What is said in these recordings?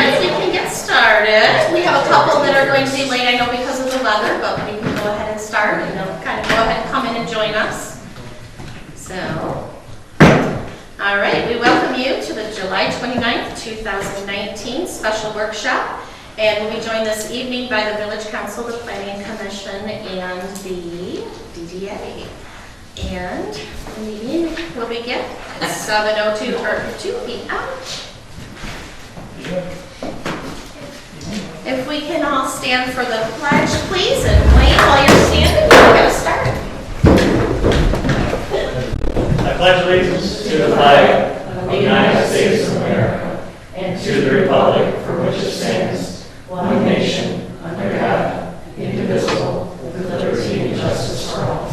right, we can get started. We have a couple that are going to be late, I know because of the weather, but we can go ahead and start and they'll kind of go ahead and come in and join us. So, all right, we welcome you to the July 29th, 2019 special workshop. And we'll be joined this evening by the Village Council, the Planning Commission, and the DDA. And the meeting will begin at 7:02 or 2 p.m. If we can all stand for the pledge, please, and Wayne, while you're standing, we're going to start. I pledge allegiance to the flag of the United States of America and to the republic for which it stands, one nation, under God, indivisible, with liberty and justice for all.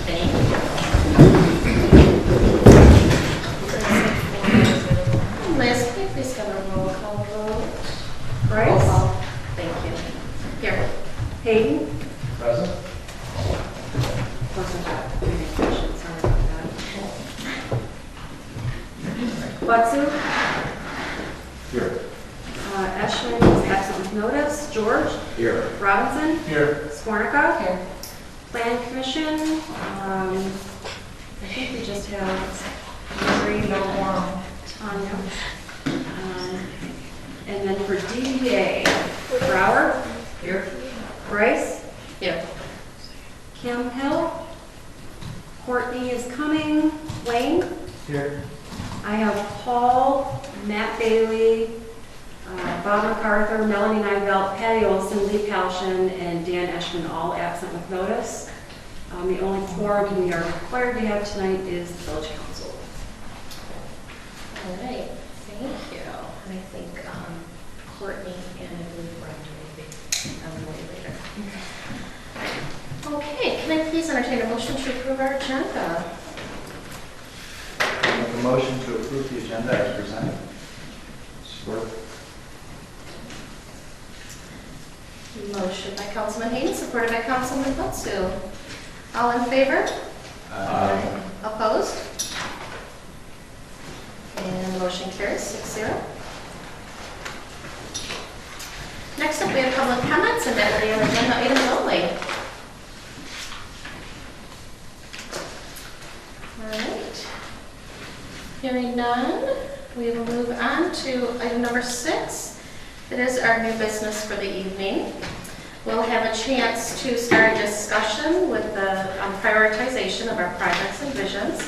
Thank you. Liz, can you please have a roll call vote? Bryce? Thank you. Here. Hayden? Present. Watson? Here. Eshman is absent with notice. George? Here. Robinson? Here. Skornica? Here. Plan Commission? I think we just have Marie, Tanya. And then for DDA, Brower? Here. Bryce? Here. Kim Hill? Courtney is coming. Wayne? Here. I have Paul, Matt Bailey, Bob MacArthur, Melanie Nivelt, Patty Olson, Lee Palshin, and Dan Eshman, all absent with notice. The only quorum we are required to have tonight is the Village Council. All right. Thank you. And I think Courtney and I believe Brenda will be on the way later. Okay. Can I please entertain a motion to approve our agenda? Make a motion to approve the agenda as presented. Support. Motion by Councilman Hayden, supported by Councilman Butsu. All in favor? Aye. Opposed? And the motion carries 6-0. Next up, we have public comments, and that will be on agenda items only. All right. Hearing none, we will move on to item number 6. It is our new business for the evening. We'll have a chance to start a discussion with the prioritization of our projects and visions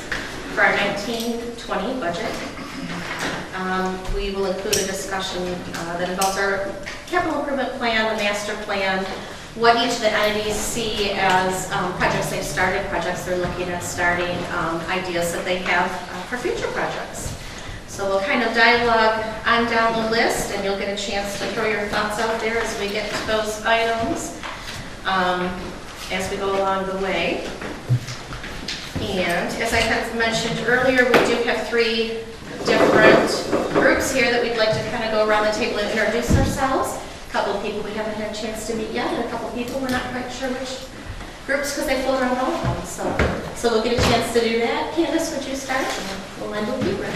for our 1920 budget. We will include a discussion that involves our capital improvement plan, the master plan, what each of the entities see as projects they've started, projects they're looking at starting, ideas that they have for future projects. So we'll kind of dialogue on down the list, and you'll get a chance to throw your thoughts out there as we get to those items as we go along the way. And as I had mentioned earlier, we do have 3 different groups here that we'd like to kind of go around the table and introduce ourselves. A couple of people we haven't had a chance to meet yet, and a couple of people we're not quite sure which groups because they float around all of them. So we'll get a chance to do that. Candace, would you start? We'll end with you, Rick.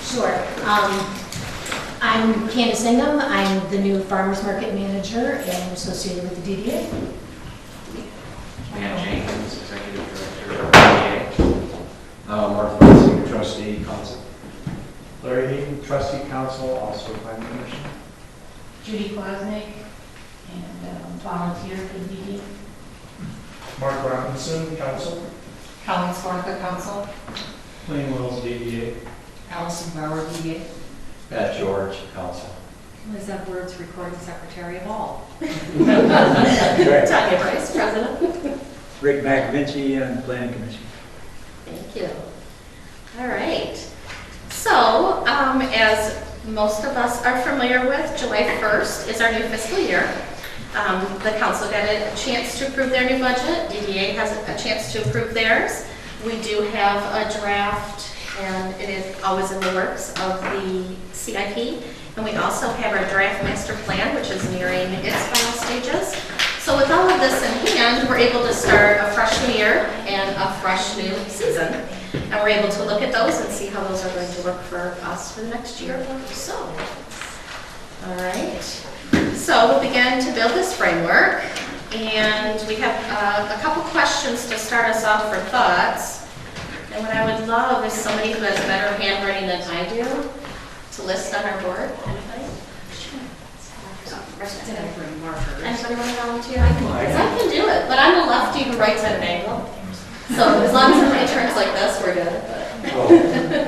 Sure. I'm Candace Ingham. I'm the new Farmers Market Manager and associated with the DDA. Dan Jenkins, Executive Director of DDA. Mark Butsu, Trustee Council. Larry Hayden, Trustee Council, also Planning Commission. Judy Klosnick, and volunteer for the DDA. Mark Robinson, Council. Colleen Skornica, Council. Plain Wells, DDA. Allison Bauer, DDA. Pat George, Council. Liz Edwards, Recording Secretary of all. Tanya Bryce, President. Rick McVinci and Planning Commission. Thank you. All right. So, as most of us are familiar with, July 1st is our new fiscal year. The council got a chance to approve their new budget. DDA has a chance to approve theirs. We do have a draft, and it is always in the works, of the CIP. And we also have our draft master plan, which is nearing its final stages. So with all of this in hand, we're able to start a fresh new year and a fresh new season. And we're able to look at those and see how those are going to work for us for the next year or so. All right. So we'll begin to build this framework. And we have a couple questions to start us off for thoughts. And what I would love is somebody who has better handwriting than I do to list on our board. Anybody? Anybody want to volunteer? Because I can do it, but I'm a lefty who writes at an angle. So as long as everybody turns like this, we're good.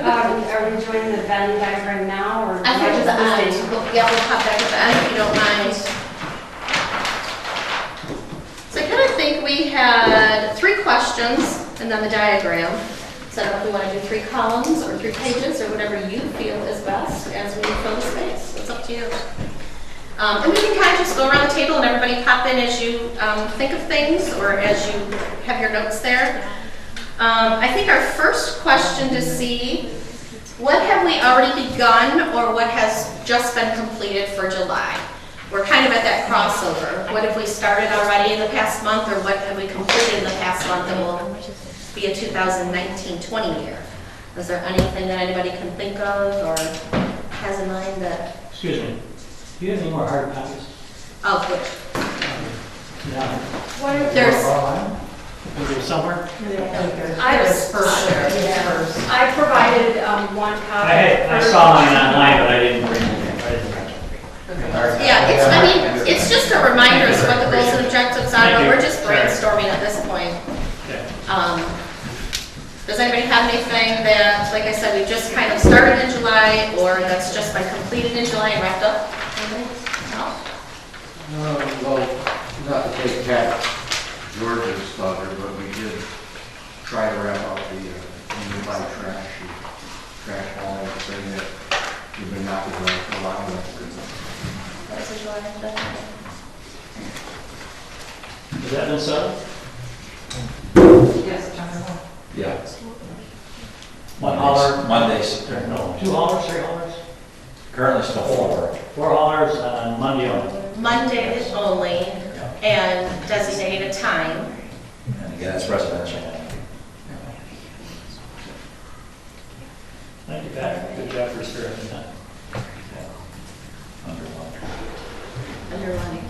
Are we joining the Venn diagram now, or? I think at the end. Yeah, we'll pop back at the end if you don't mind. So I kind of think we had 3 questions and then the diagram. So I don't know if we want to do 3 columns or 3 pages or whatever you feel is best as we fill the space. It's up to you. And we can kind of just go around the table and everybody pop in as you think of things or as you have your notes there. I think our first question to see, what have we already begun or what has just been completed for July? We're kind of at that crossover. What have we started already in the past month or what have we completed in the past month that will be a 2019-20 year? Is there anything that anybody can think of or has in mind that? Excuse me. Do you have any more hard copies? Oh, good. Yeah. There's, Is there somewhere? I provided one copy. I saw mine online, but I didn't bring it. yeah, it's just a reminder as to what the goals and objectives are, but we're just brainstorming at this point. Okay. Does anybody have anything that, like I said, we just kind of started in July or that's just been completed in July and wrapped up? Anybody? No? Well, not to take Pat George's thunder, but we did try to wrap up the nearby trash hauling thing that we've been knocking around for a lot of. That was in July, definitely. Has that been settled? Yes, John. Yeah. 1 hauler? Mondays. No, 2 haulers, 3 haulers? Currently still 4. 4 haulers on Monday only. Monday only and designated time. And again, it's residential. Thank you, Pat. Good job for starting that. Underlying.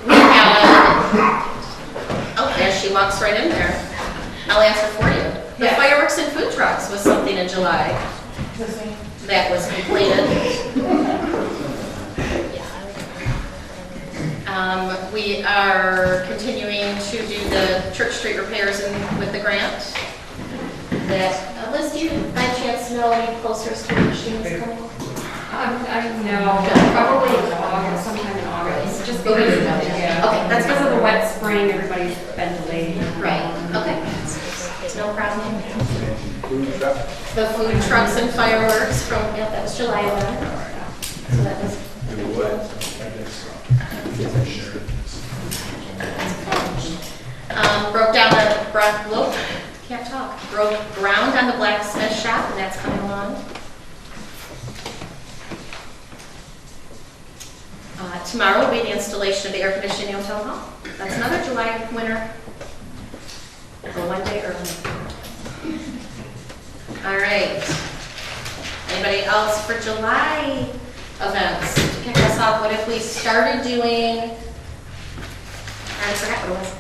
We have, oh, there she walks right in there. I'll answer for you. The Yes. fireworks and food trucks was something in July that was completed. We are continuing to do the Church Street repairs with the grant. That, Liz, do you by chance know any posters to the machines coming? I know, probably in August, sometime in August. Just Okay. because, yeah. Okay, that's Because of the wet spring, everybody's been delayed. Right, okay. No problem. The food trucks and fireworks from, yeah, that was July 11th. So that was. Broke down the, can't talk. Broke ground on the blacksmith shop and that's coming along. Tomorrow will be the installation of the air conditioning in Town Hall. That's another July winner. Or 1 day early. All right. Anybody else for July events? To kick us off, what if we started doing, I forgot what it was.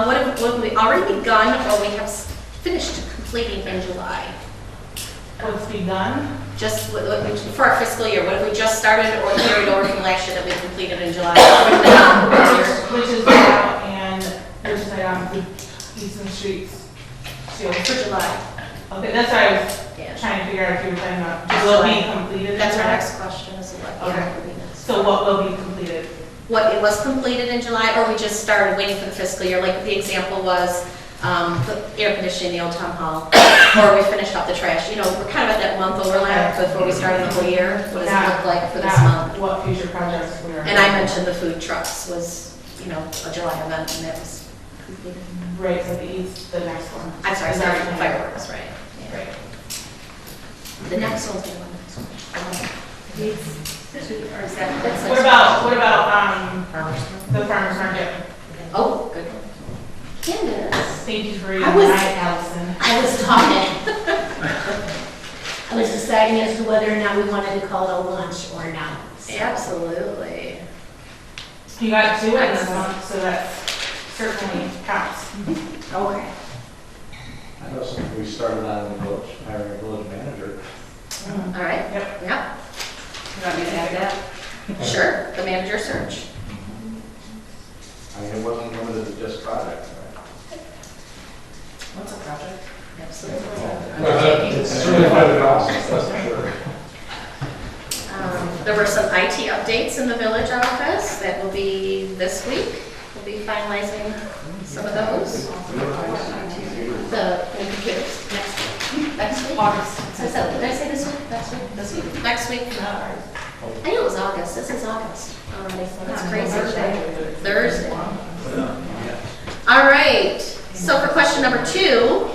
What have we already begun or we have finished completing in July? What's begun? Just for our fiscal year, what have we just started or carried over from last year that we completed in July? Which is out and which is on Eastern Streets. For July. Okay, that's what I was Yeah. trying to figure out if you were talking about. Just Will July. be completed? in That's our July? next question is what Okay. will be next. So what will be completed? What it was completed in July or we just started waiting for the fiscal year? Like the example was the air conditioning in the old town hall or we finished up the trash. You know, we're kind of at that month overlap before we started the whole year. What does it look like for this month? What future projects we are. And I mentioned the food trucks was, you know, a July event and that was completed. Right, so the next one. I'm sorry, Is sorry, that- fireworks, right? Yeah. Right. The next one's gonna be the next one. Or is that? that's What about the farmer's market? Oh, good one. Candace. Thank you for reading I was- that, Allison. I was talking. I was deciding as to whether or not we wanted to call it a lunch or not. So- Absolutely. You got 2 in this month, so that certainly counts. Okay. I know since we started on the village, hiring a village manager. All right. Yep. Yep. You want me to add that? Sure. The manager search. I mean, it wasn't limited to just projects, right? What's a project? Absolutely. It's certainly part of the process, that's for sure. There were some IT updates in the village office that will be this week. We'll be finalizing some of those. The new computers next week. August. Did I say this week? Next week? This week? Next week? I knew it was August. This is August. That's crazy. Thursday. All right. So for question number 2,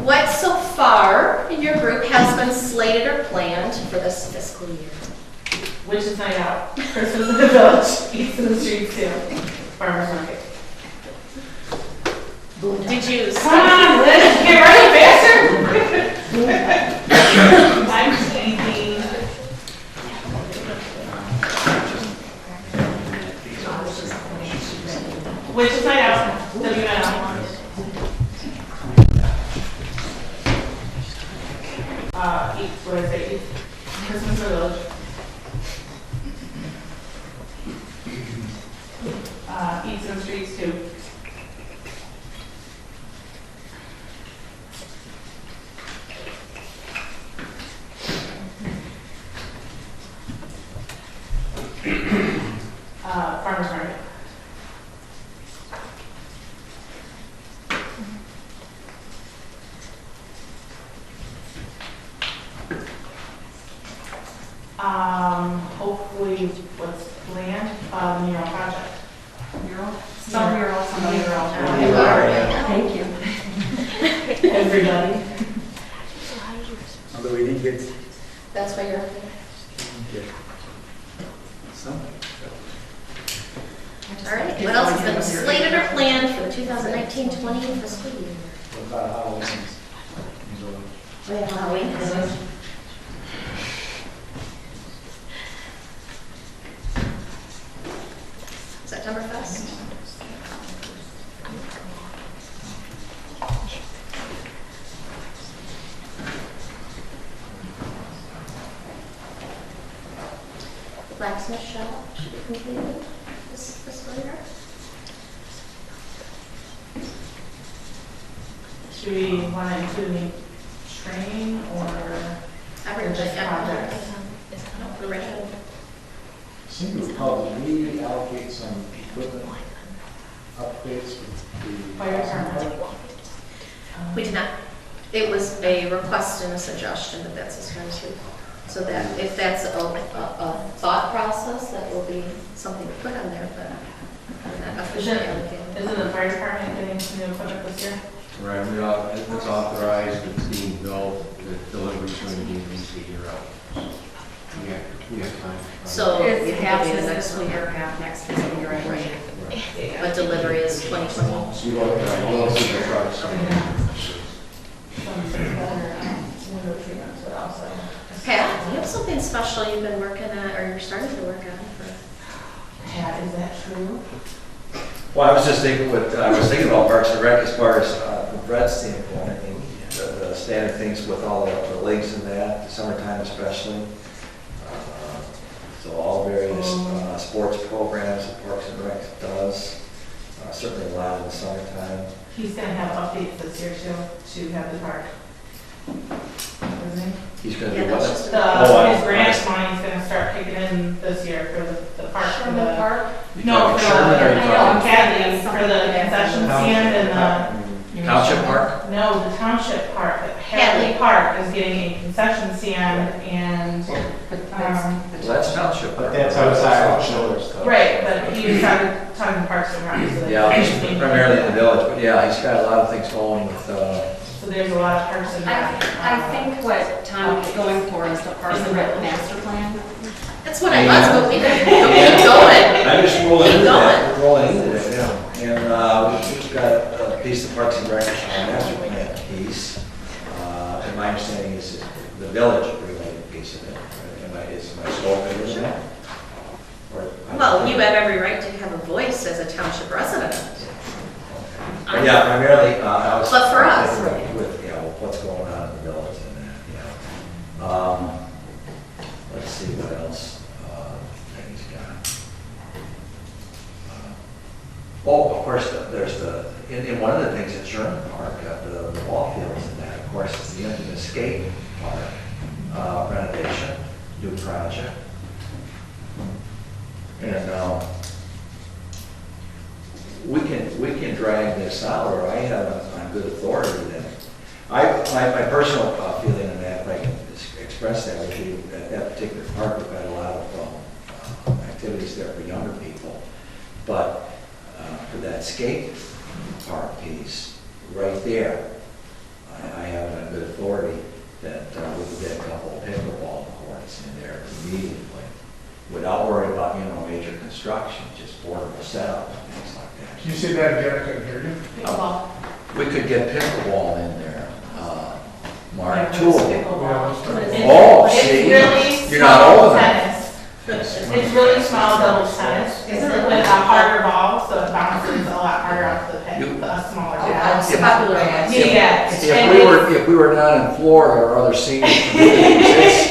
what so far in your group has been slated or planned for this fiscal year? Witches Night Out, Christmas in the Village, East of the Street too, Farmers Market. Did you? Come on, Liz, get ready faster. I'm thinking. Witches Night Out, WNL. What is it? Christmas in the Village. Eats in the Streets too. Farmers Market. Hopefully what's planned, the mural project. Mural? Some mural, some mural. Thank you. Everybody. Although we didn't get That's why you're. some. All right. What else has been slated or planned for the 2019-20 fiscal year? What about Halloween? We have Halloween. Septemberfest. Blacksmith shop should be completed this fiscal year. Should we want to include any training or Everything. just projects? The regular. Seem to recall, did we allocate some equipment updates with the? Fire department. We did not. It was a request and a suggestion, but that's as far as we. So that if that's a thought process, that will be something to put on there, but not officially allocated. Isn't the fire department getting some new equipment this year? Right, it's authorized, it's being built, the delivery's going to be at least a year out. We have time. So It's half it'll be this the next fiscal one. year, half next fiscal year, I believe. Right. But delivery is 2020. We'll see the trucks. Some window treatments, but also. Pat, you have something special you've been working on, or you're starting to work on for. Pat, is that true? Well, I was just thinking about Parks and Rec as far as the bread standpoint. I mean, the standard things with all the leagues and that, the summertime especially. So all various sports programs that Parks and Rec does, certainly a lot in the summertime. He's gonna have updates this year too, to have the park. Isn't he? He's going to Yeah, do that's what? just. His grant money's gonna start kicking in this year for the park. For the Park? No, for Sherman, or you talking- Caddy, for the concession stand and Township Park? No, the township park, Hadley Park is getting a concession stand and, Well, that's Township Park. But that's outside of shoulders though. right, but he was talking Parks and Rec. So Yeah, that's- he's primarily in the village, but yeah, he's got a lot of things going with, So there's a lot of Parks and Rec. I think what Tom is going for is the Parks and Rec master plan. That's what I was, but we didn't keep going. I just rolled Keep into that, going. rolling into that, yeah. And we've got a piece, the Parks and Rec master plan piece, and my understanding is the village-related piece of it. Right? Is my scope in that? Well, you have every right to have a voice as a township resident. Yeah, primarily, I was. But for us, thinking with, you know, what's going on in the village and that, you know. Let's see what else, he's got. Oh, of course, there's in one of the things at Sherman Park, the ball fields and that, of course, is the infamous skate park, renovation, new project. And, we can drag this out, or I have on good authority that, my personal feeling on that, if I can express that with you, at that particular park, we've got a lot of activities there for younger people. But for that skate park piece, right there, I have it on good authority that we could get a couple of pickleball courts in there immediately, without worrying about, you know, major construction, just portable setup and things like that. Can you say that again? I couldn't hear you. Pickleball. We could get pickleball in there, Mark, two of them. It's- See? It's really You're not small old enough. tennis. It's really small double tennis with a harder ball, so it bounces a lot harder off the pit, You- a smaller Oh, ball. it's popular ones. Yeah. If we were down in Florida or other senior communities,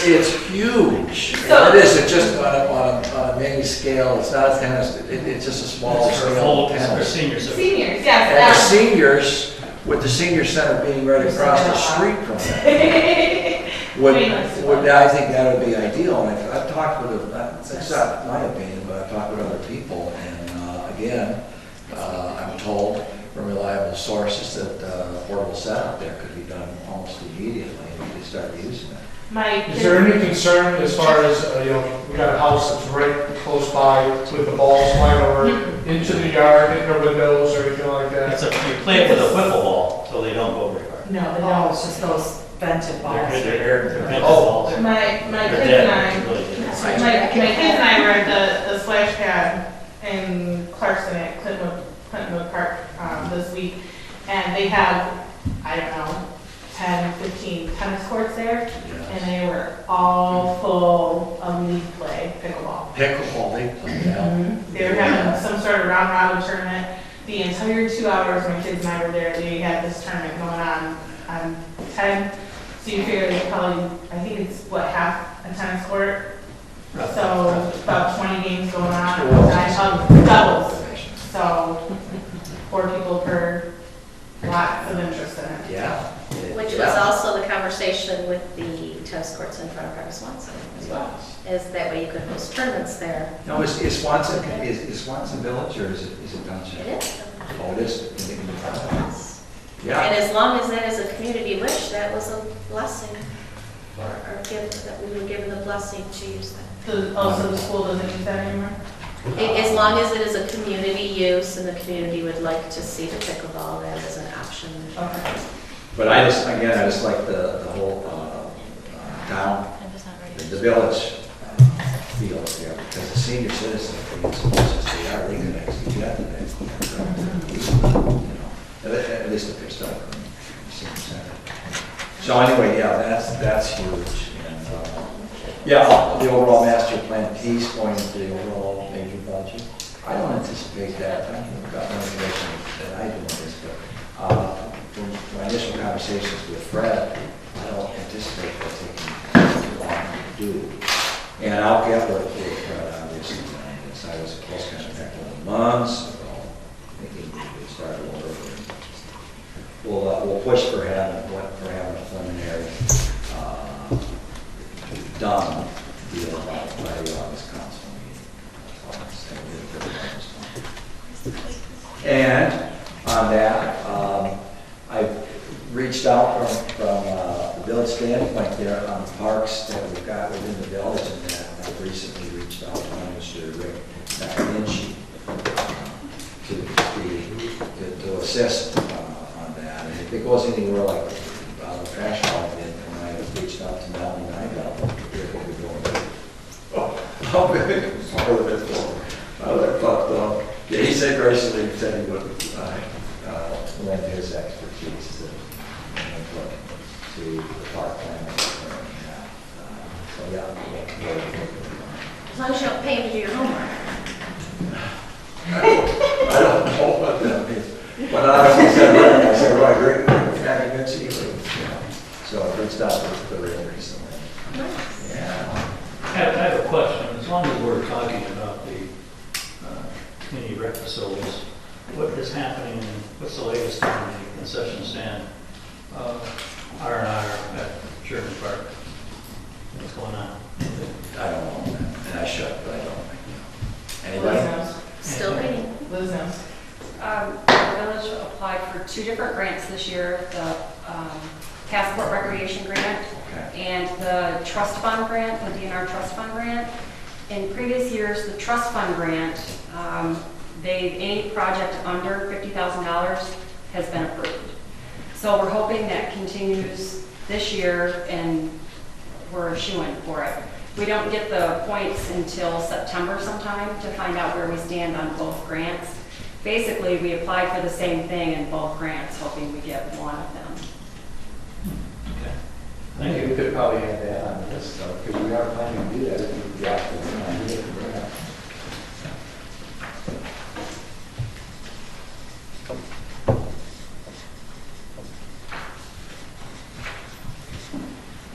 it's huge. So- It isn't just on a mini scale, it's not a tennis, it's just a small scale tennis. Seniors, And the yes. seniors, with the senior center being right across the street from that, would, I think that would be ideal. And I've talked with, it's not my opinion, but I've talked with other people, and again, I'm told from reliable sources that portable setup there could be done almost immediately, and we could start using it. My Is there any concern as far as, you know, we got a house that's right close by with the balls flying over into the yard, hitting their windows or anything like that? You play it with a wiffle ball, so they don't go very far. No, they Oh, don't. it's just those vented balls. They're pinball Oh. balls. My They're kids dead. and I, Really dead. my kids and I were at the splash pad in Clarkson at Clintonwood Park this week, and they have, I don't know, 10, 15 tennis courts there, and they were all full of league play, pickleball. Pickleball, they play now. They were having some sort of round robin tournament. The entire 2 hours my kids and I were there, they had this tournament going on 10. So you figure they probably, I think it's what, half a tennis court? So about 20 games going on, and I saw doubles. So 4 people per, lots of interest in it. Yeah. Which was Yeah. also the conversation with the tennis courts in front of Park Swanson as well. Is that way you could host tournaments there. No, is Swanson, is Swanson Village or is it Township? It is. Oh, it is. Yes. And Yeah. as long as that is a community wish, that was a blessing, or gift, that we were given the blessing to use that. So the school doesn't use that anymore? As long as it is a community use and the community would like to see the pickleball, that is an option. Okay. But I just like the whole town, the village feel there, because the senior citizen, as much as they are, they can actually get to that. You know, at least if they're stuck in the senior center. So anyway, yeah, that's huge. And, yeah, the overall master plan piece going into the overall major budget. I don't anticipate that. I haven't got more information that I do on this, but from my initial conversations with Fred, I don't anticipate that taking too long to do. And I'll get with Fred, obviously, on this. I was in close contact with him months ago, thinking we would start over. We'll push for having a preliminary done deal by the August council meeting. And on that, I've reached out from the village standpoint there on the parks that we've got within the village, and that I've recently reached out to Mr. Rick McInchie to assist on that. And if it goes anywhere like the trash hauling, then I reached out to Melanie Nigel. How big? Part of it, but yeah, he said graciously, he said he would lend his expertise to input to the park plan. So, yeah. As long as you don't pay him to do your homework. I don't know what that means. But I said, right, great, having good to you. So I reached out to the real recently. Nice. Yeah. I have a question. As long as we're talking about the community rec facilities, what is happening, what's the latest on the concession stand, R&R at Sherman Park? What's going on? I don't know, and I should, but I don't. Liz Anybody? knows. Still waiting. Liz knows. The village applied for 2 different grants this year, the Passport Recreation Grant Okay. and the Trust Fund Grant, the DNR Trust Fund Grant. In previous years, the Trust Fund Grant, any project under $50,000 has been approved. So we're hoping that continues this year and we're shooing for it. We don't get the points until September sometime to find out where we stand on both grants. Basically, we applied for the same thing in both grants, hoping we get one of them. Okay. I Thank think you. we could probably add that on the list though, because we are planning to do that if we get the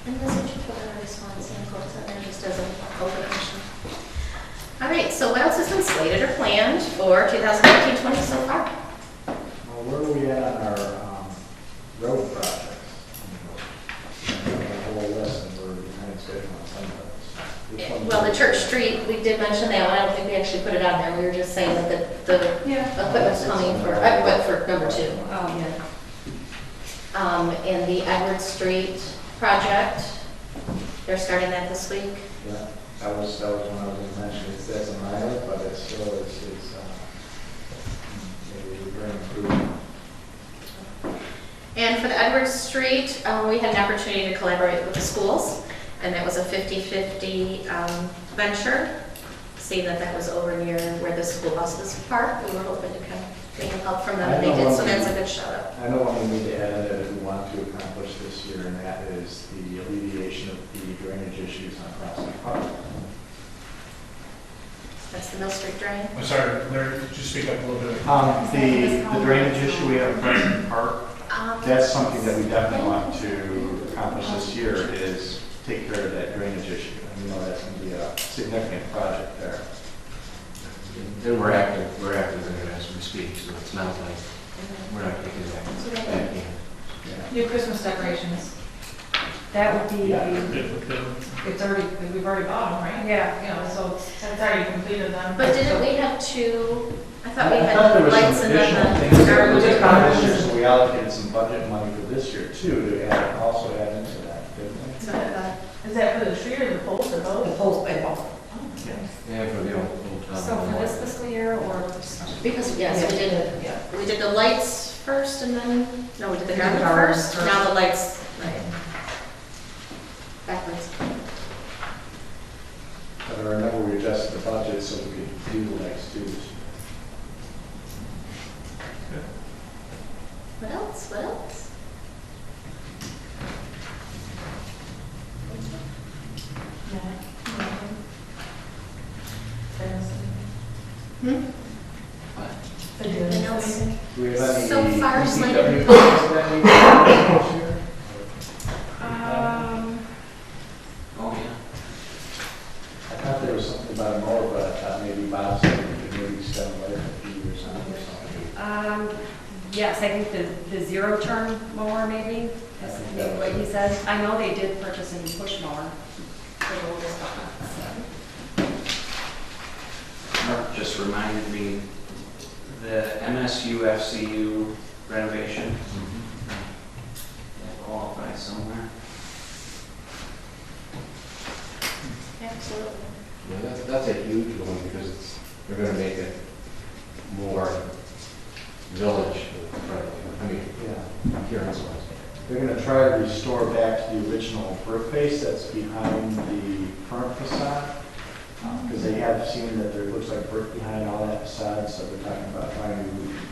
And this is put in a response and quotes on there just as an open question. All right, so what else has been slated or planned for 2019-20 so far? Well, where are we at on our road projects? The whole list, and we're behind schedule on some of those. Which ones Well, are the we- Church Street, we did mention that one. I don't think we actually put it on there. We were just saying that the equipment's coming for, number 2. Oh, yeah. And the Edward Street project, they're starting that this week. Yeah, that was one I was going to mention. It's a minor, but it still is, maybe very improved. And for the Edward Street, we had an opportunity to collaborate with the schools, and that was a 50-50 venture. Seeing that was over near where the school buses park, we were hoping to kind of get help from them, and they did, so that's a good shout out. I know what we need to add in it if we want to accomplish this year, and that is the alleviation of the drainage issues on Crossing Park. That's the Mill Street drain. I'm sorry, Larry, could you speak up a little bit? The drainage issue we have in Crescent Park, that's something that we definitely want to accomplish this year, is take care of that drainage issue. And we know that's going to be a significant project there. And we're active in it as we speak, so it's not like we're not kicking it back. Yeah. New Christmas decorations. That would be, Yeah. It's already, we've already bought them, right? yeah. You know, so That's already completed then. But didn't we have 2, I thought we I thought there had was lights some and additional then things the that we did garbage. this year, so we allocated some budget money for this year too, to also add into that, didn't we? So I thought, Is that for the tree or the poles or both? post by both. Yeah, for the old So for this fiscal year or? because, yes, we did the lights first and then, no, we did the We did garbage the garbage first, first. now the lights, right. Backwards. But I remember we adjusted the budget so we could do the next two. What else, what else? Hmm? Anything else? Do we have any So far, DPW slated. plans that we have this year? Oh, yeah. I thought there was something about a mower, but I thought maybe Bob said we could maybe spend like a few years on it or something. Yes, I think the zero-turn mower maybe, is maybe what he said. I know they did purchase a new push mower. Mark just reminded me, the MSU FCU renovation. That qualifies somewhere. Absolutely. Yeah, that's a huge one because they're gonna make it more village friendly. I mean, Yeah. appearance-wise. They're gonna try to restore back to the original brick face that's behind the current facade. Because they have seen that there looks like brick behind all that facade, so they're talking about trying to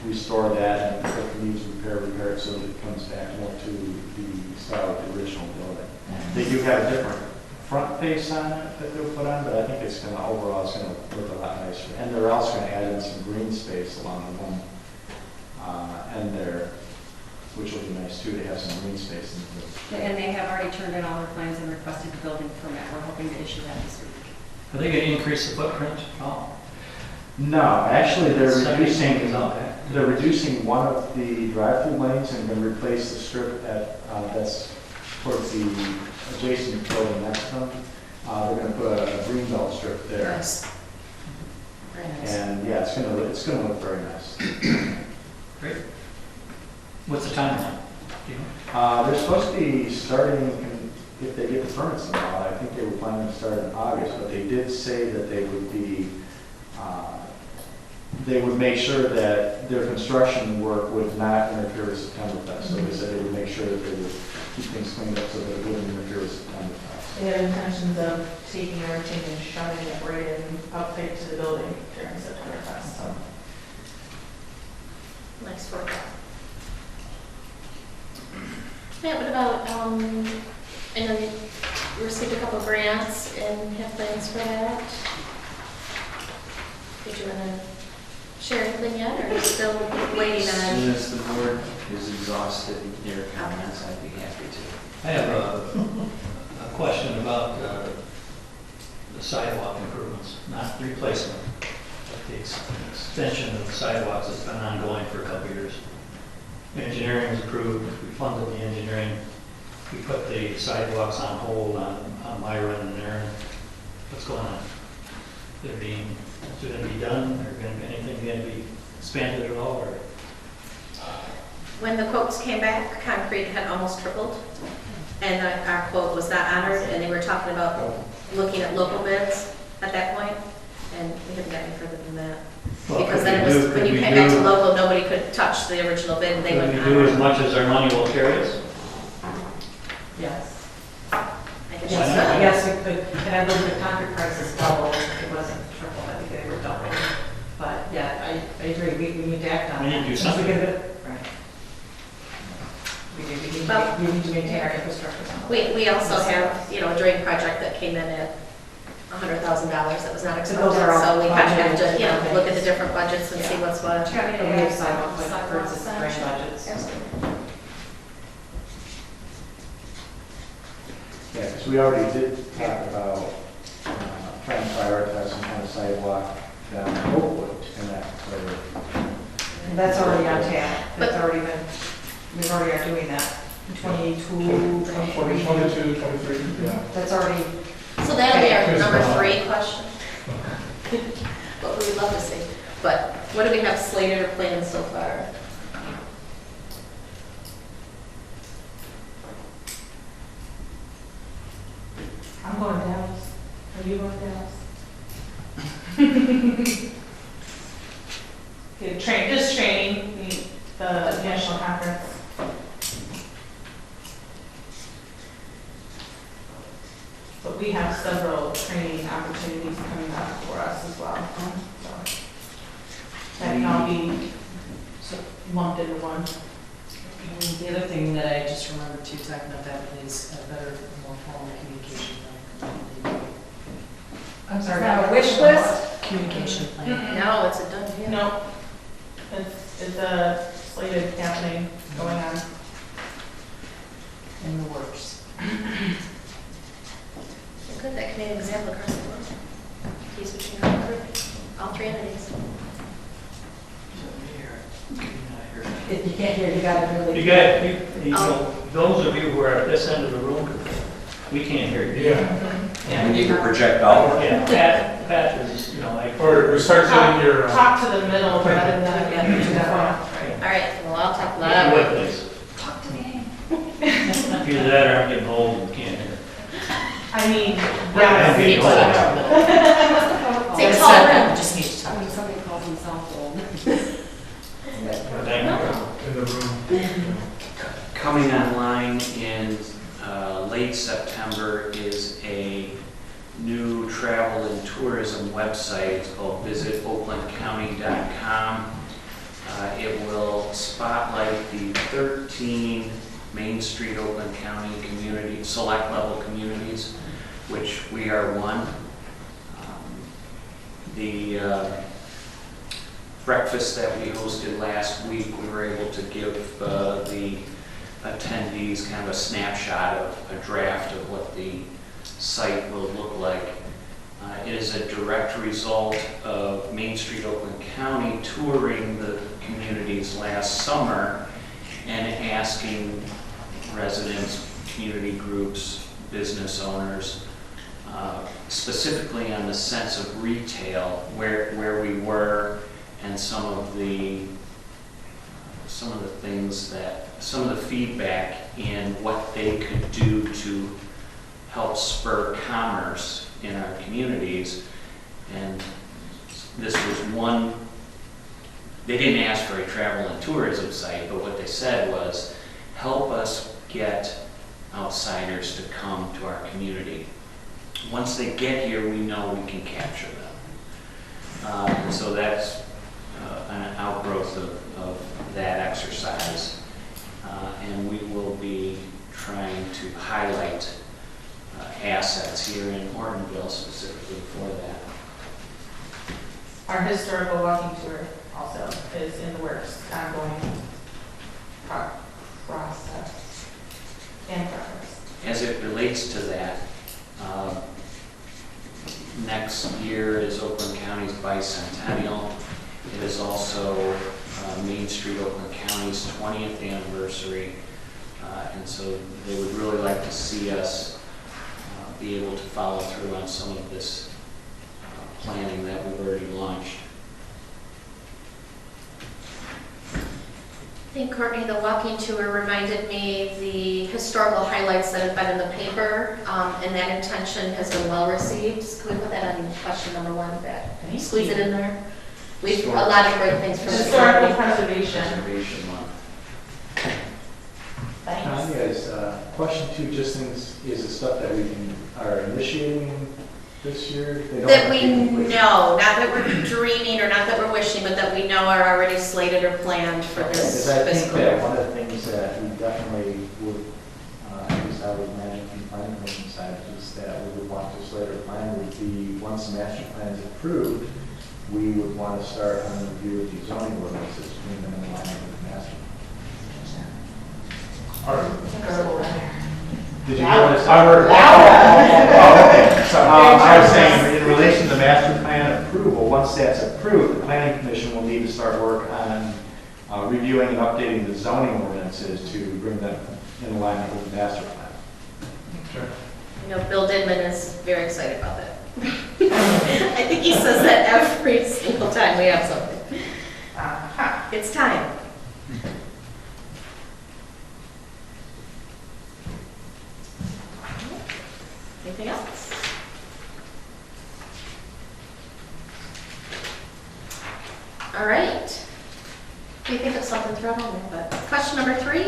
restore that and if it needs repair it so that it comes back more to the style of the original building. They do have a different front face on it that they'll put on, but I think it's going to, overall, it's going to look a lot nicer. And they're also going to add in some green space along the one end there, which will be nice too, to have some green space in the And they have already turned in all their plans and requested the building permit. We're hoping to issue that this week. Are they going to increase the footprint? Oh. No, actually, they're Everything is out there. reducing one of the drive-through lanes and going to replace the strip that's towards the adjacent building next to them. They're going to put a green belt strip there. Nice. Very nice. And yeah, it's going to look very nice. Great. What's the timeline? Do you know? They're supposed to be starting, if they get the permits and all, I think they were planning to start in August, but they did say that they would be, they would make sure that their construction work would not interfere with September Fest. So they said they would make sure that they would keep things cleaned up so that it wouldn't interfere with September Fest. They have intentions of taking everything and shoving it right in up tight to the building during September Fest, so. Nice work. Yeah, what about, I know you received a couple grants and have plans for that. Did you want to share anything yet, or are you still waiting As on? soon as the board is exhausted in your comments, I'd be happy to. I have a question about the sidewalk improvements, not replacement, but the extension of the sidewalks that's been ongoing for a couple of years. Engineering was approved, we funded the engineering, we put the sidewalks on hold on Myron and Aaron. What's going on? Is it going to be done, or anything going to be expanded at all, or? When the quotes came back, concrete had almost tripled, and our quote was not honored, and they were talking about looking at local bids at that point, and we haven't gotten further than that. Well, Because could then we it was, do- when could you we came back to do- local, nobody could touch the original bid, and they Could wouldn't we do honor as it. much as our money will carry us? Yes. I guess Why that's not? good. Yes, we could, and I believe the concrete prices doubled, it wasn't triple, I think they were double. But yeah, I agree, we need to act on We it. need to do Since we something. get it- Right. Well- We need to maintain our infrastructure. We also have, a drain project that came in at $100,000 that was not expected, those are all so we kind of have budgeted, to, look at the different budgets and see what's what. But we have sidewalk budget versus drain budgets. Yeah, because we already did talk about trying to prioritize some kind of sidewalk down Oakwood to connect to. That's already on tap, that's already been, we already are doing that. 22, 23. 22, 23, yeah. That's already, So that'll be our Here's number the- 3 question. What we would love to see. But what do we have slated or planned so far? I'm going to Dallas. Are you going to Dallas? Okay, just training, the national conference. But we have several training opportunities coming up for us as well. So that can all be lumped into one. and the other thing that I just remembered too, talking about that is a better, more formal communication plan. I'm sorry. Have a wish list? Communication plan. No, it's a done deal. No, it's a slated happening, going on. In the works. Good, that can be an example across the board. Keys between all 3 entities. If you can't hear, you gotta really. Those of you who are at this end of the room, we can't hear you. Yeah. We need to project out. Yeah, Pat is, Or start getting your, Talk to the middle rather than Yeah. to that one. All right, well, I'll talk If loud. you would, please. Talk to me. Either that or I'm getting old and can't hear. I mean, I'm yeah. getting old. Take tall room. Just need to talk. When somebody calls himself old. Thank you. in the room. Coming online in late September is a new travel and tourism website. It's called visitoaklandcounty.com. It will spotlight the 13 Main Street Oakland County community, select level communities, which we are one. The breakfast that we hosted last week, we were able to give the attendees kind of a snapshot of a draft of what the site will look like. It is a direct result of Main Street Oakland County touring the communities last summer and asking residents, community groups, business owners, specifically on the sense of retail, where we were, and some of the things that, some of the feedback in what they could do to help spur commerce in our communities. And this was one, they didn't ask for a travel and tourism site, but what they said was, help us get outsiders to come to our community. Once they get here, we know we can capture them. And so that's an outgrowth of that exercise. And we will be trying to highlight assets here in Ortonville specifically for that. Our historical walking tour also is in the works, ongoing process and progress. As it relates to that, next year is Oakland County's bicentennial. It is also Main Street Oakland County's 20th anniversary. And so they would really like to see us be able to follow through on some of this planning that we've already launched. I think, Courtney, the walking tour reminded me the historical highlights that have been in the paper, and that intention has been well received. Can we put that on question number 1, that squeeze it in there? We've a lot of great things for Historical preservation. Preservation Month. Tom, yes, question 2, just things, is it stuff that we are initiating this year? They don't that have we to be complete. know, not that we're dreaming or not that we're wishing, but that we know are already slated or planned for this Because I think fiscal that year. one of the things that we definitely would, at least I would imagine from the planning commission side, is that we would want to slate our plan would be, once the master plan is approved, we would want to start on the review of the zoning ordinances, bring them in line with the master plan. Did you notice? Oh, okay. So I was saying, in relation to the master plan approval, once that's approved, the planning commission will need to start work on reviewing and updating the zoning ordinances to bring them in alignment with the master plan. Sure. I know Bill Didman is very excited about that. I think he says that every single time we have something. It's time. Anything else? All right. We think of something thrown on there, but question number 3.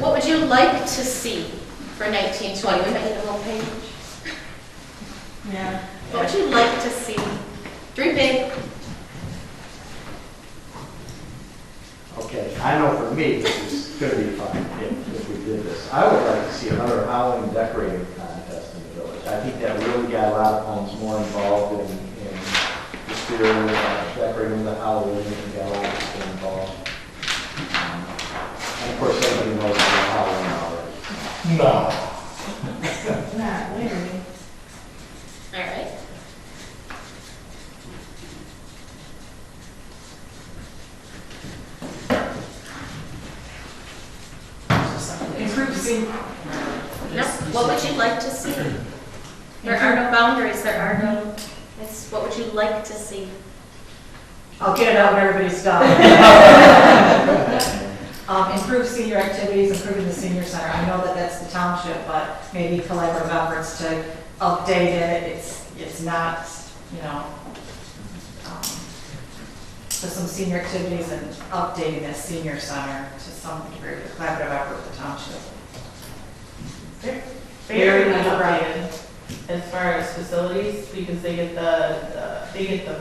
What would you like to see for 1920? We might need a whole page. Yeah. What would you like to see? Dream big. Okay, I know for me, this is going to be fun if we did this. I would like to see another Halloween decorating contest in the village. I think that really got a lot of homes more involved in the spirit of decorating the Halloween, and got a lot of people involved. And of course, everybody knows about Halloween already. No. Not really. All right. Improve scene. No, what would you like to see? There are no boundaries, there are no, it's what would you like to see? I'll get it out when everybody's done. Improve senior activities, improving the senior center. I know that that's the township, but maybe collaborative efforts to update it. It's not, you know, so some senior activities and updating that senior center to some degree with collaborative effort with the township. Very nice. updated as far far as facilities, because they get the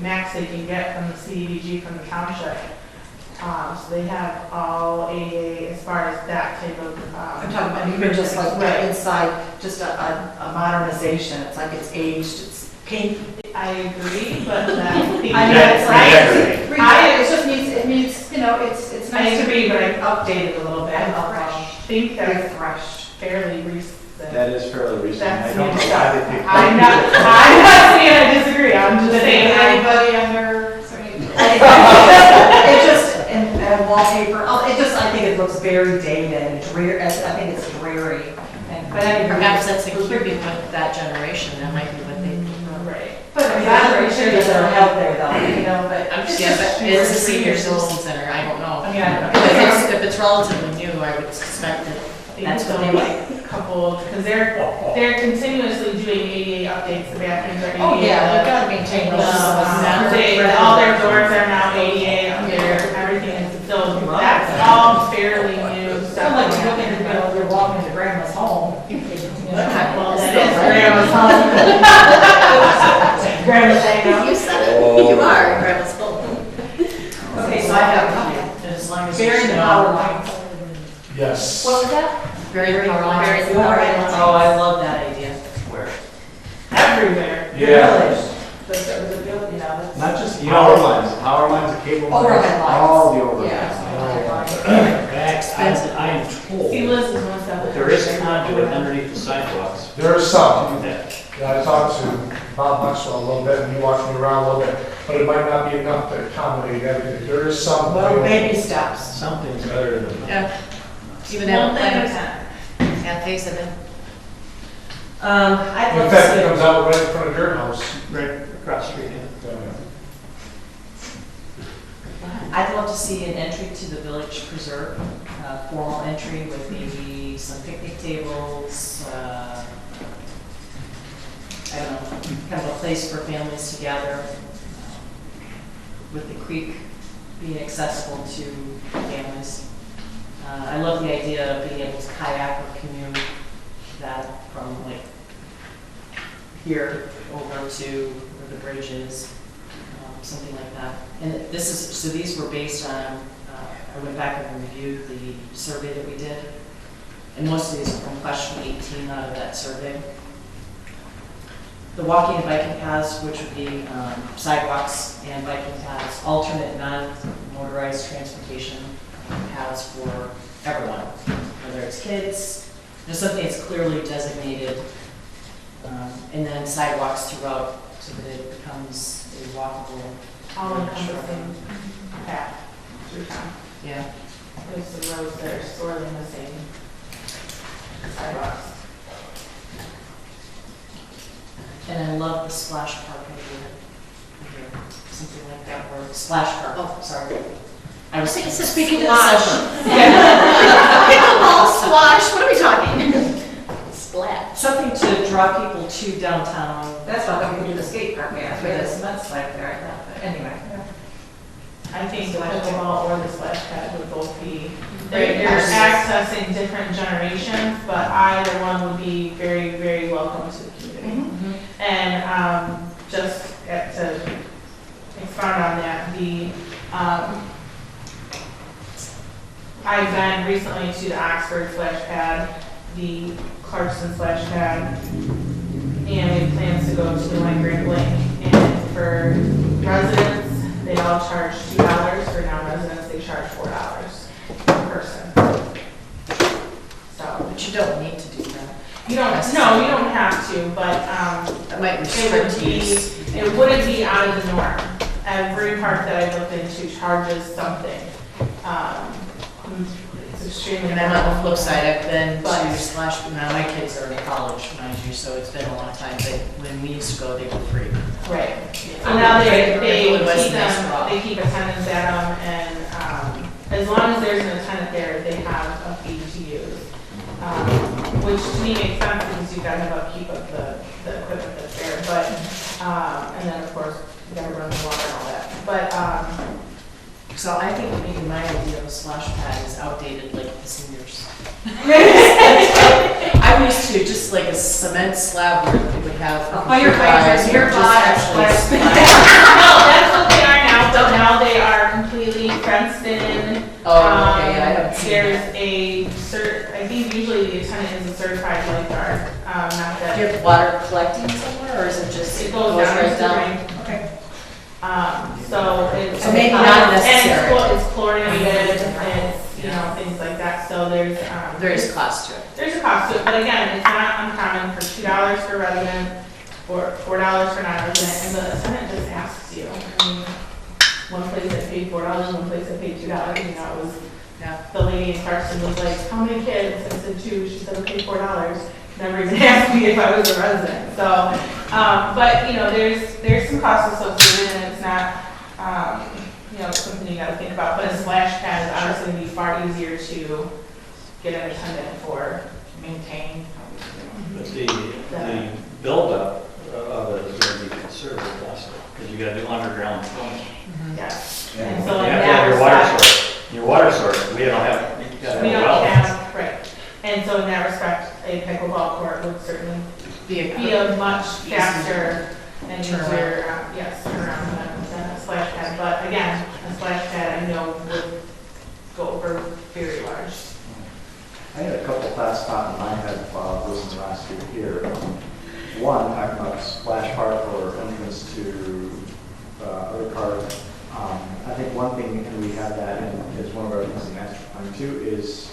max they can get from the CDBG from the township. So they have all ADA as far as that type of. I'm talking about even just like Right. inside, just a modernization, it's like it's aged, it's paint. I agree, but that. I mean, it's like, it just needs, it needs, you know, it's I nice to agree, be but I updated a little bit. think that's Refreshed. fairly recent. That is fairly recent. I That's don't know new why stuff. they picked. I'm not saying I disagree, I'm just saying. Anybody under 70? It just, and wallpaper, it just, I think it looks very dated and dreary, I think it's dreary. But anyway. Perhaps that's in keeping with that generation, that might be what they. Right. But I mean, I'm sure that they're out there though, you know, but. I'm just, it's yeah, just but it's a for senior seniors. citizen center, I don't know. I mean, I don't If it's relatively new, I would suspect that that's what they like. Couple, because they're continuously doing ADA updates, the bathrooms are ADA. Oh, yeah, they've got to maintain those. All their doors are now ADA, everything is, so that's all fairly new It's stuff. not like you're looking, you know, you're walking into grandma's home. Well, that is grandma's home. Grandma's hanging You said it, you are, grandma's full. Okay, so I have, As long as. burying the power lines. Yes. What was that? Very power lines. Bury the power lines. Oh, I love that idea. Where? Everywhere. Yeah. You know, that's. Not just power lines, the cable lines. Overhead lines. All the overhead. Yeah. I am told See, Liz is one stuff. that there is conduit underneath the sidewalks. There is some. That Yeah, I talked to Bob Maxwell a little bit, and he walked me around a little bit, but it might not be enough to accommodate everything. There is some. Well, baby steps. something's better than. Yeah. Even One have thing at a plans. time. Yeah, face of it. I'd In love fact, it to comes out right in front of your house. Right across the street, I'd love to see an entry to the village preserve, formal entry with maybe some picnic tables, I don't know, kind of a place for families to gather, with the creek being accessible to families. I love the idea of being able to kayak or canoe that from like here over to where the bridge is. Something like that. And this is, so these were based on, I went back and reviewed the survey that we did. And most of these are from question 18 out of that survey. The walking and biking paths, which would be sidewalks and biking paths, alternate non-motorized transportation paths for everyone, whether it's kids, there's something that's clearly designated, and then sidewalks throughout so that it becomes a walkable. All encompassing path through town. Yeah. There's some roads that are sorely missing sidewalks. And I love the splash park idea. Something like that, or splash park, oh, sorry. I was speaking to the session. Pickleball, splash, what are we talking? Splash. Something to draw people to downtown. That's not going to be the skate park, yeah, we had a cement slide there, I thought, but anyway. I think the pickleball or the splash pad would both be, Very they're nice. accessing different generations, but either one would be very, very welcome to the community. And just to expound on that, I've been recently to the Oxford splash pad, the Clarkson splash pad, and we have plans to go to the White Grand Lake. And for residents, they all charge $2. For non-residents, they charge $4 per person. So But you don't need to do that. you don't, no, you don't have to, but That might it would restrict be, use. it wouldn't be out of the norm. Every park that I looked into charges something. It's extremely. And then on the flip side, I've been But- to splash, now my kids are in college, mind you, so it's been a long time, but when we used to go, they were free. Right. So now they Really was keep nice them, rock. they keep attendance at them, and as long as there's an attendant there, they have a fee to use. Which to me makes sense because you've got to have upkeep of the equipment that's there, but, and then of course, you gotta run the water and all that. But, So I think maybe my idea of a splash pad is outdated like the seniors. I used to just like a cement slab where it would have. A firefighter's Just nearby. actually No, that's what they are now, so now they are completely fenced in. Oh, okay, I haven't seen There's that. I think usually the attendant is a certified lifeguard, not Do that. you have water collecting somewhere, or is it just? It goes down right into the down? drain. Okay. So it's. So maybe not necessary. And it's chlorinated, and it's, things like that, so there's. There is cost to it. There's a cost to it, but again, it's not uncommon for $2 for resident or $4 for non-resident, and the attendant just asks you. I mean, one place I paid $4, one place I paid $2, it was, the lady in Carson was like, how many kids? I said 2, she said, okay, $4. Never even asked me if I was a resident, so, but, there's some costs associated, and it's not, it's something you gotta think about, but a splash pad is obviously gonna be far easier to get an attendant for, maintain. But the buildup of it is going to be considerable also, because you got to do underground filling. Yes. Yeah. And You so in have to have that your water respect, source. Your water source, we don't have, you got to we have a don't well. have, right. And so in that respect, a pickleball court would certainly be a much faster and easier, turnaround than a splash pad. But again, a splash pad I know would go over very large. I had a couple of thoughts popped in my head while I was listening last year here. One, talking about splash park or entrance to other park. I think one thing, and we have that in, is one of our things in master plan too, is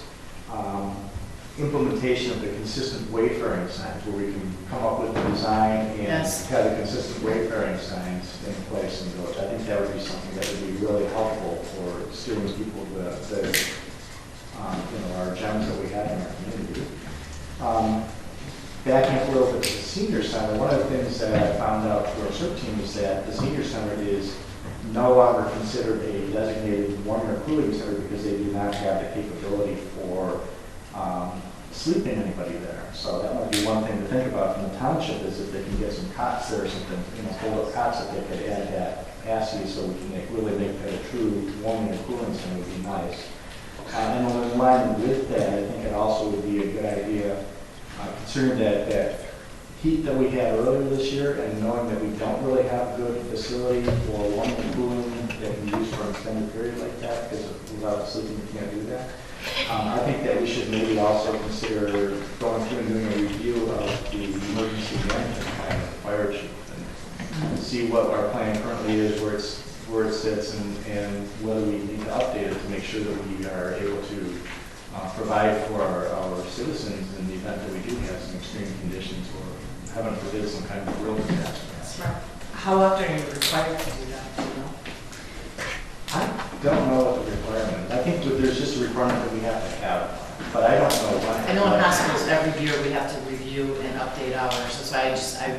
implementation of the consistent wayfaring signs, where we can come up with the design and Yes. have the consistent wayfaring signs in place in the village. I think that would be something that would be really helpful for steering people to our gems that we have in our community. Backing up a little bit to the senior center, one of the things that I found out through our CERT team is that the senior center is no longer considered a designated warming or cooling center because they do not have the capability for sleeping anybody there. So that might be one thing to think about from the township, is if they can get some cots there or something, hold up cots that they could add that capacity so we can really make that a true warming or cooling center would be nice. And in line with that, I think it also would be a good idea, considering that heat that we had earlier this year, and knowing that we don't really have good facility for warming and cooling that can be used for an extended period like that, because without sleeping you can't do that. I think that we should maybe also consider going through and doing a review of the emergency management plan of the fire chief and see what our plan currently is, where it sits, and whether we need to update it to make sure that we are able to provide for our citizens in the event that we do have some extreme conditions or, heaven forbid, some kind of real disaster. How often are you required to do that, do you know? I don't know what the requirement is. I think that there's just a requirement that we have to have, but I don't know when. I know in hospitals, every year we have to review and update hours, so I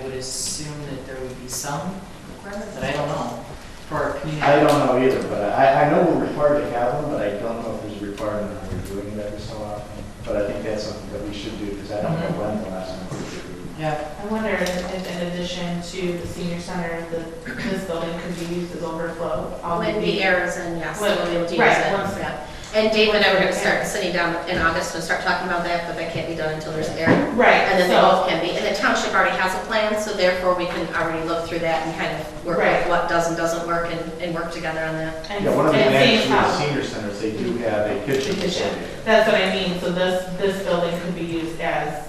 would assume that there would be some requirement, but I don't know, for our community. I don't know either, but I know we're required to have them, but I don't know if there's a requirement that we're doing it every so often. But I think that's something that we should do, because I don't know when the last time we did it. Yeah. I wonder if in addition to the senior center, this building could be used as overflow. When the air is in, yes, When- we'll use it. right, once- Yeah. And Dave and I were gonna start sitting down in August and start talking about that, but that can't be done until there's air. Right. And then they so- both can be, and the township already has a plan, so therefore we can already look through that and kind of work Right. with what does and doesn't work and work together on that. And Yeah, one of the and advantages same of house. the senior centers, they do have a kitchen facility. That's what I mean, so this building could be used as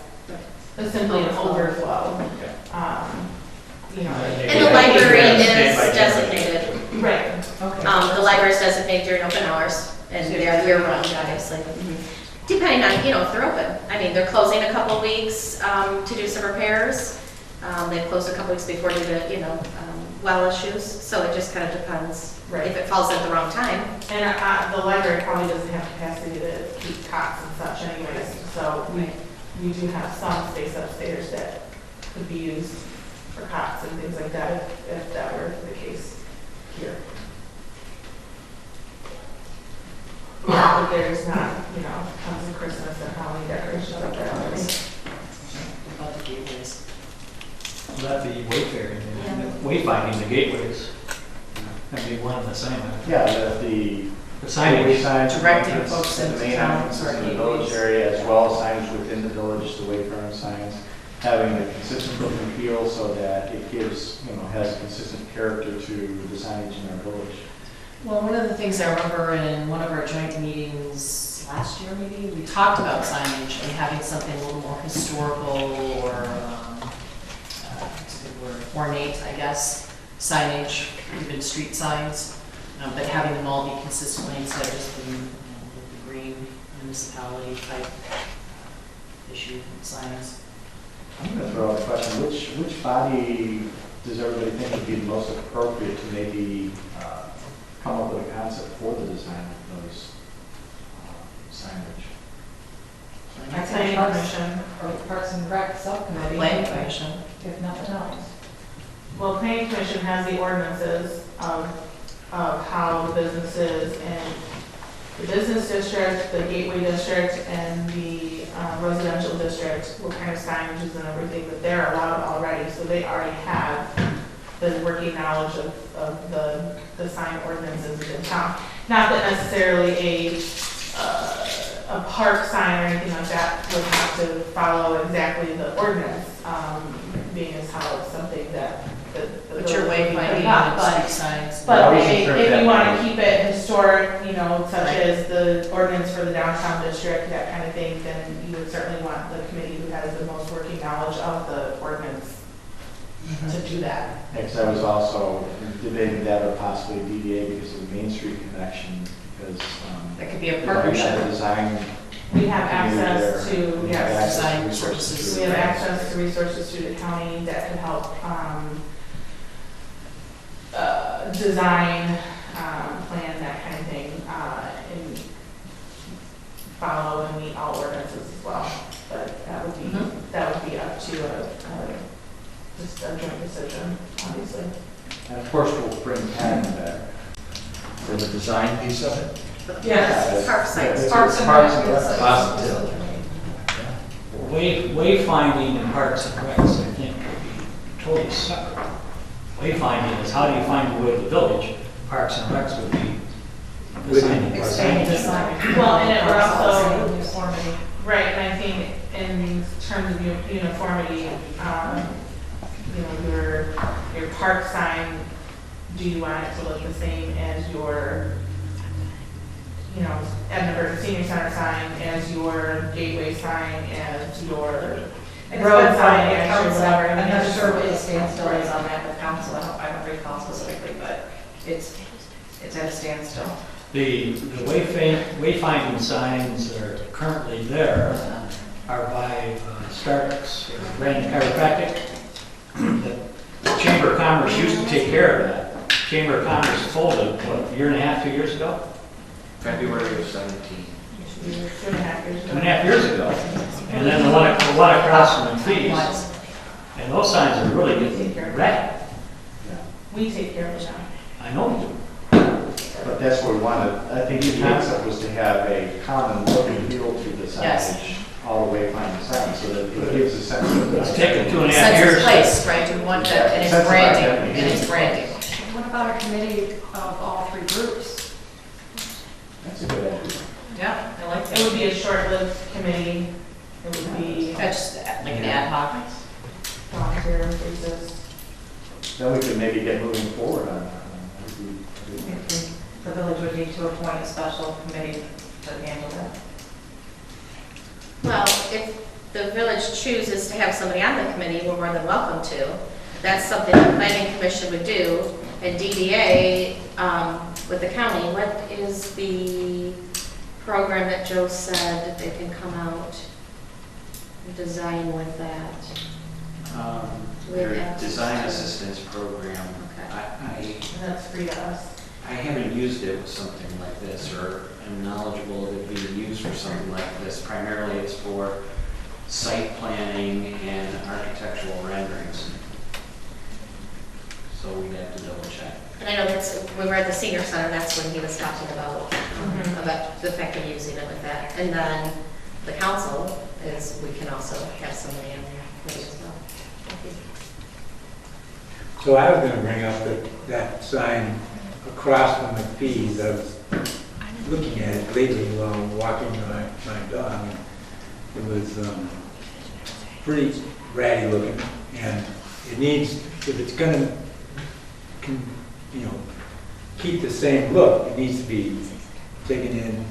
simply an overflow. And the library is designated, Right. Okay. the library is designated during open hours, and they're year-round, obviously. Depending on, if they're open. I mean, they're closing a couple weeks to do some repairs. They closed a couple weeks before due to, well issues, so it just kind of depends Right. if it falls at the wrong time. And the library probably doesn't have capacity to keep cots and such anyways, so we do have some space upstairs that could be used for cots and things like that if that were the case here. But there's not, tons of Christmas and Halloween decorations like that already. About the gateways. That'd be wayfaring, wayfinding the gateways. That'd be one and the same. Yeah, the signage. signs, Directing entrance, folks and into the main town entrances or in the village gateways. area, as well as signage within the village, the wayfaring signs. having a consistent look and feel so that it gives, has a consistent character to the signage in our village. Well, one of the things I remember in one of our joint meetings last year, maybe, we talked about signage and having something a little more historical or, what's a good word, ornate, I guess, signage, even street signs, but having them all be consistently instead of just being the green municipality type issue signs. I'm going to throw out a question. Which body does everybody think would be the most appropriate to maybe come up with a concept for the design of those signage? Planning commission. Or the Parks and Rec subcommittee. Planning commission. If nothing else. Well, planning commission has the ordinances of how the businesses and the business district, the gateway district, and the residential district, what kind of signages and everything that they're allowed already. So they already have the working knowledge of the sign ordinances in town. Not that necessarily a park sign or anything like that would have to follow exactly the ordinance, being as how it's something that But your wayfinding not, and street signs. but I wasn't sure if if that you want was- to keep it historic, such Right. as the ordinance for the downtown district, that kind of thing, then you would certainly want the committee who has the most working knowledge of the ordinance to do that. Because I was also debating that or possibly DDA because of the Main Street connection, because That could be a you have partnership. the design. We have access there, to, we have yes, access to design resources services. to we have it. access to resources through the county that can help design, plan, that kind of thing, and follow and meet all ordinances as well. But that would be up to just a joint decision, obviously. And of course, we'll bring Pat in there. For the design piece of it? Yes, park sites. Parks and Parks and Rec. Rec. Positive. Wayfinding and parks and recs, I think, would be totally separate. Wayfinding is how do you find the way to the village? Parks and recs would be designing. Expanding the sign. Well, and it would also, Uniformity. right, and I think in terms of uniformity, your park sign, do you want it to look the same as your, Edinburgh Senior Center sign, as your gateway sign, as your road sign, as your whatever? I'm not sure what the standstill is on that with council, I don't recall specifically, but it's at a standstill. The wayfinding signs that are currently there are by Starks, Brandon Chiropractic. The Chamber of Commerce used to take care of that. Chamber of Commerce folded, what, a year and a half, 2 years ago? February of 17. 2.5 years ago. 2.5 years ago. And then the one across from the trees. And those signs are really getting wrecked. We take care of them. I know you do. But that's what we wanted. I think the concept was to have a common look and feel to the Yes. signage, all the way from the sign, so that it gives a sense of. It's taken 2.5 Sense years. of place, right? We want that, and Sense it's of branding, identity. and it's branding. What about a committee of all three groups? That's a good idea. Yeah, I like It would be a short-lived committee. It would be That's just like an ad hoc. volunteer basis. Then we could maybe get moving forward on that. The village would need to appoint a special committee to handle that. Well, if the village chooses to have somebody on the committee, we're more than welcome to. That's something the planning commission would do. And DDA, with the county, what is the program that Joe said they can come out and design with that? Their With access design to- assistance program, Okay. And that's free to us. I haven't used it with something like this, or am knowledgeable of it being used for something like this. Primarily, it's for site planning and architectural renderings. So we'd have to double check. And I know that's, when we were at the senior center, that's when he was talking about the fact of using it with that. And then the council is, we can also have somebody on there with it as well. Thank you. So I was gonna bring up that sign across from the fees. I was looking at it lately while walking my dog. It was pretty ratty looking, and it needs, if it's gonna, you know, keep the same look, it needs to be taken in,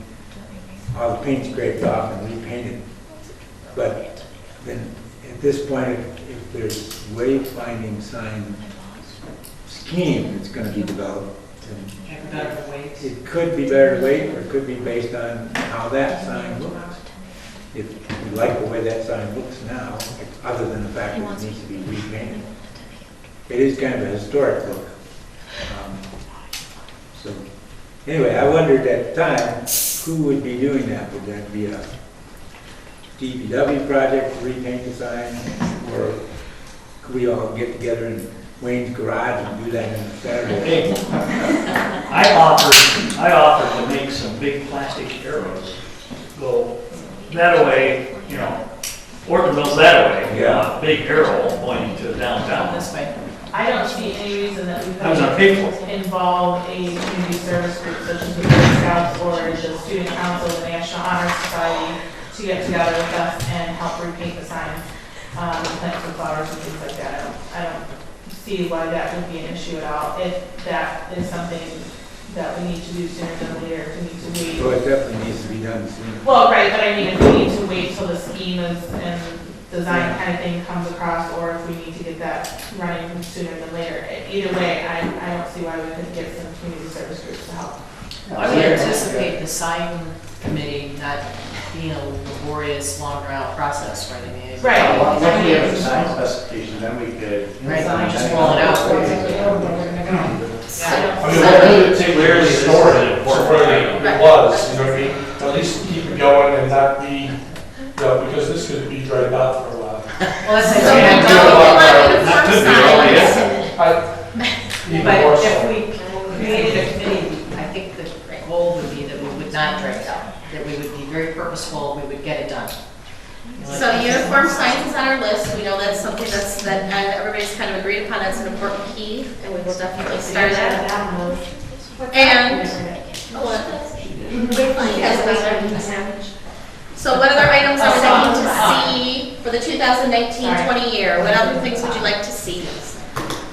all the paint scraped off and repainted. But then, at this point, if there's wayfinding sign scheme that's gonna be developed, then Better to wait. it could be better to wait, or it could be based on how that sign looks. If you like the way that sign looks now, other than the fact that it needs to be repainted. It is kind of a historic look. So, anyway, I wondered at the time, who would be doing that? Would that be a DPW project to repaint the sign? Or could we all get together in Wayne's garage and do that in a Saturday? I offered to make some big plastic arrows. Go that way, you know, Ortonville's that way. Yeah. Big arrow pointing to downtown. This way. I don't see any reason that we I was gonna pay for could involve a community service group such as the Boy Scouts or the Student Council of the National Honor Society to get together with us and help repaint the signs, plant some flowers and things like that. I don't see why that would be an issue at all. If that is something that we need to do sooner than later, if we need to wait. So it definitely needs to be done soon. Well, right, but I mean, if we need to wait till the scheme is and design kind of thing comes across, or if we need to get that running sooner than later. Either way, I don't see why we couldn't get some community service groups to help. I would anticipate the sign committee not being a laborious, long drawn out process, right? I mean, it's- Right. Once we have a sign specification, then we could. Right, just roll it out. I mean, what would it take to restore it to where it was, you know what I mean? At least keep it going and not be, you know, because this could be dragged out for a while. Well, that's So like, we want That uniform could be signs. Even but more if so. we created a committee, I think the goal would be that we would not drag it out, that we would be very purposeful, we would get it done. You know, So uniform signs is on our list. We know that's something that everybody's kind of agreed upon as an important key, and we will definitely start that. And, so what other items are we looking to see for the 2019-20 year? What other things would you like to see?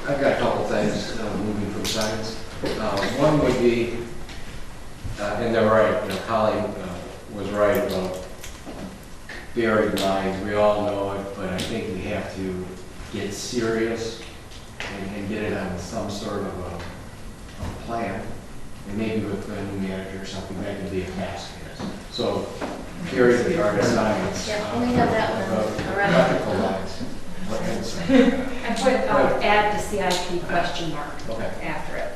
I've got a couple things moving from signs. One would be, and they're right, you know, Holly was right about buried lines. We all know it, but I think we have to get serious and get it on some sort of a plan. And maybe with a new manager or something, that could be a task. So, Gary's the art of science. Yeah, we have that one already. Electrical lines. What can I say? I put add the CIP question mark Okay. after it.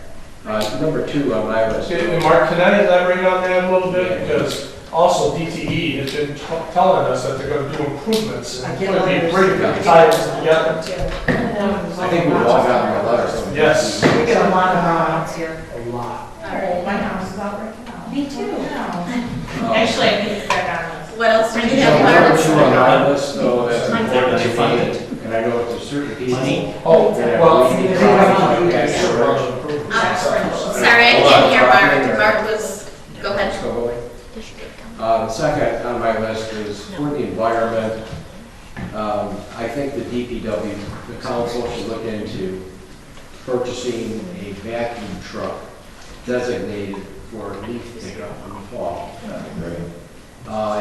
Number 2 on my list. Okay, and Mark, can I elaborate on that a little bit? Because also DTE has been telling us that they're going to do improvements. And it would be great if we tie this together. I think we've all gotten our letters. Yes. We get a lot of comments here. A lot. Oh, my house is out right now. Me too. Actually, I think it's back on this. What else do you So have, number 2 Clarence? on my list, though, that's important to Funded. me, and I know it's a certain people. Money. Oh, that well, we you need can to have improvement. Sorry, I didn't hear Mark. Mark was, go ahead. The second on my list is for the environment. I think the DPW, the council should look into purchasing a vacuum truck designated for leaf pickup in the fall.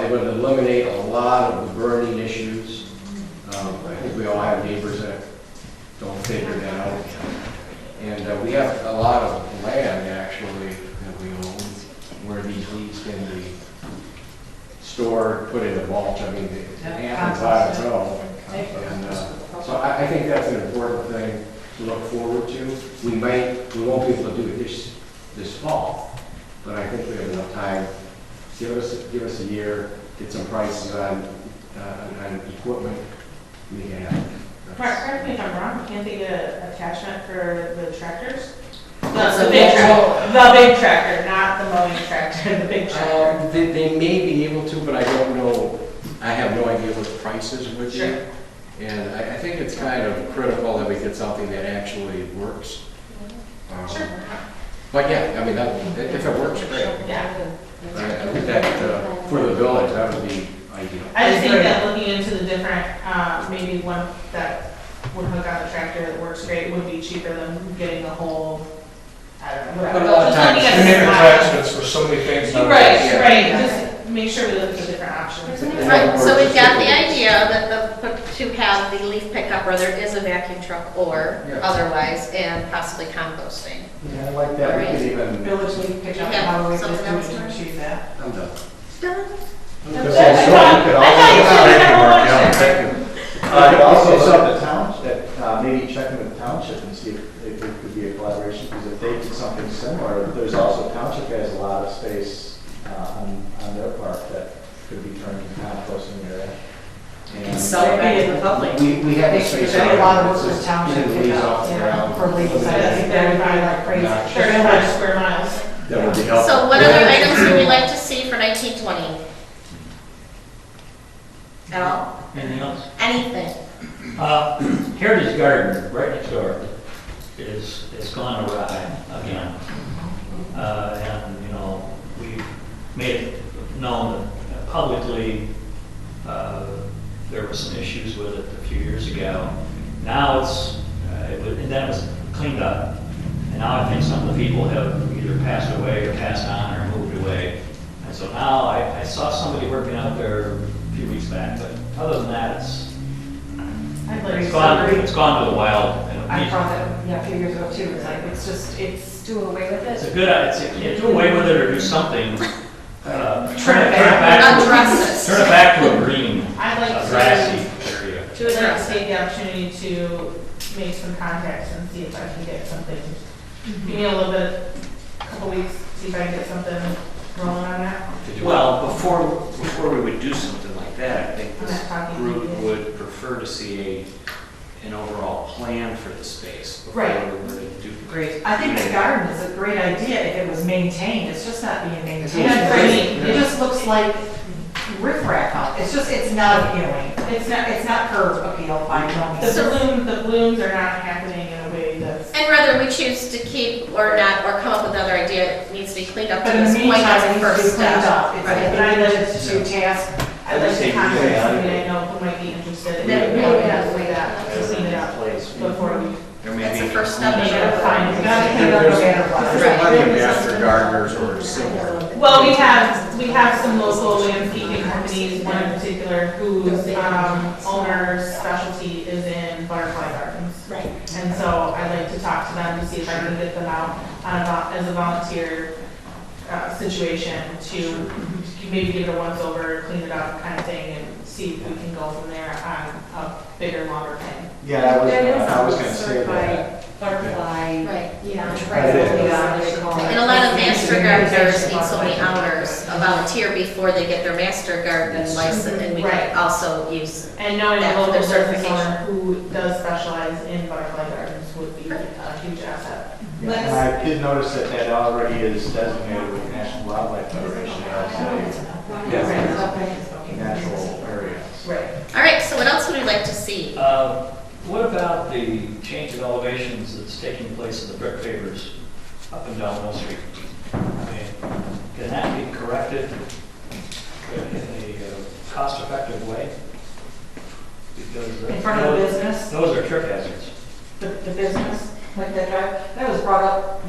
It would eliminate a lot of the burning issues. I think we all have neighbors that don't figure that out. And we have a lot of land actually that we own where these leaves can be stored, put in a mulch. I mean, it happens on its own. And so I think that's an important thing to look forward to. We won't be able to do it this fall, but I think we have enough time. Give us a year, get some prices on equipment. We can have it. Mark, correct me if I'm wrong, can't they get an attachment for the tractors? That's The a big big tractor, the big tractor, not the mowing tractor, the big tractor. They may be able to, but I don't know. I have no idea what the prices would be. Sure. And I think it's kind of critical that we get something that actually works. Sure. But yeah, I mean, if it works, great. Yeah. But I think that for the village, that would be ideal. I just think that looking into the different, maybe one that would hook on the tractor that works great would be cheaper than getting the whole, I don't know, whatever. But a lot of Just looking times, at You the make different attachments for so many things. options. nowadays. Right, just make sure we look at the different options. Right, so we've got the idea that to have the leaf pickup, where there is a vacuum truck or Yeah. otherwise, and possibly composting. Yeah, I like that, we could even, Village leaf pickup, Yeah, how do we something else do to to achieve that? I'm done. Done. because I also, thought- we could I thought you also, said we had a whole bunch Yeah, of thank them. you. I could also look at the township, maybe checking with the township and see if it could be a collaboration, because if they did something similar, there's also, township has a lot of space, on their part that could be turned into composting area. And Sell it back to the public. We have a space. There's a lot of work It's with just township getting leaves pickup, off the you know, ground. for leaves. I think that would be like crazy. Yeah. 35 square miles. That would be helpful. So what other items would we like to see for 1920? At all? Anything else? Anything? Heritage Garden, right next door, is gone awry again. And, you know, we've made it known that publicly, there were some issues with it a few years ago. Now and then it was cleaned up. And now I think some of the people have either passed away or passed on or moved away. And so now I saw somebody working out there a few weeks back, but other than that, I'd like it's gone to the wild. You know, I brought that, yeah, a few years ago too, it's like, it's just, it's Do away with It's it? a good, yeah, do away with it or do something. Turn it back. Address it. Turn it back to a green, I'd like to. grassy area. I'd like to take the opportunity to make some contacts and see if I can get something. Give me a little bit, a couple weeks, see if I can get something rolling on that. Well, before we would do something like that, I think I'm this not talking group immediate. would prefer to see an overall plan for the space before Right. we were to do. Great. I think the garden is a great idea if it was maintained, it's just not being maintained. Yeah, great. It just looks like riffraff out, it's not appealing. It's not curb appeal by no means. The blooms are not happening in a way that's. And whether we choose to keep or not, or come up with another idea, it needs to be cleaned up to But in the this point meantime, as it a needs to first be cleaned step. up. It's Right. like, I need to task. I'd like to Take contact it out. somebody I know who might be interested in That doing really that, does. like that, to clean it up before we. There may That's be the first step. You gotta find, you gotta Clean up no matter what. There's plenty of master gardeners or similar. Well, we have some local landscaping companies, one in particular, whose owner's specialty is in butterfly gardens. Right. And so I'd like to talk to them to see if I can get them out on as a volunteer situation to maybe give it a once over, clean it up kind of thing, and see if we can go from there on a bigger, longer thing. yeah, I was That gonna is say that. butterfly. Right, yeah. Yeah. And a lot of master gardeners need so many hours of volunteer before they get their master garden license, and we Right. can also use, And knowing That a for local their business certification. owner who does specialize in butterfly gardens would be a huge asset. Yeah, and I did notice that that already is designated with National Wildlife Federation as a natural area. Right. all right, so what else would we like to see? What about the change of elevations that's taking place in the brick pavers up and down Mill Street? I mean, can that be corrected in a cost-effective way? Because In front of the business, those are trip hazards. the business, like that drive, that was brought up,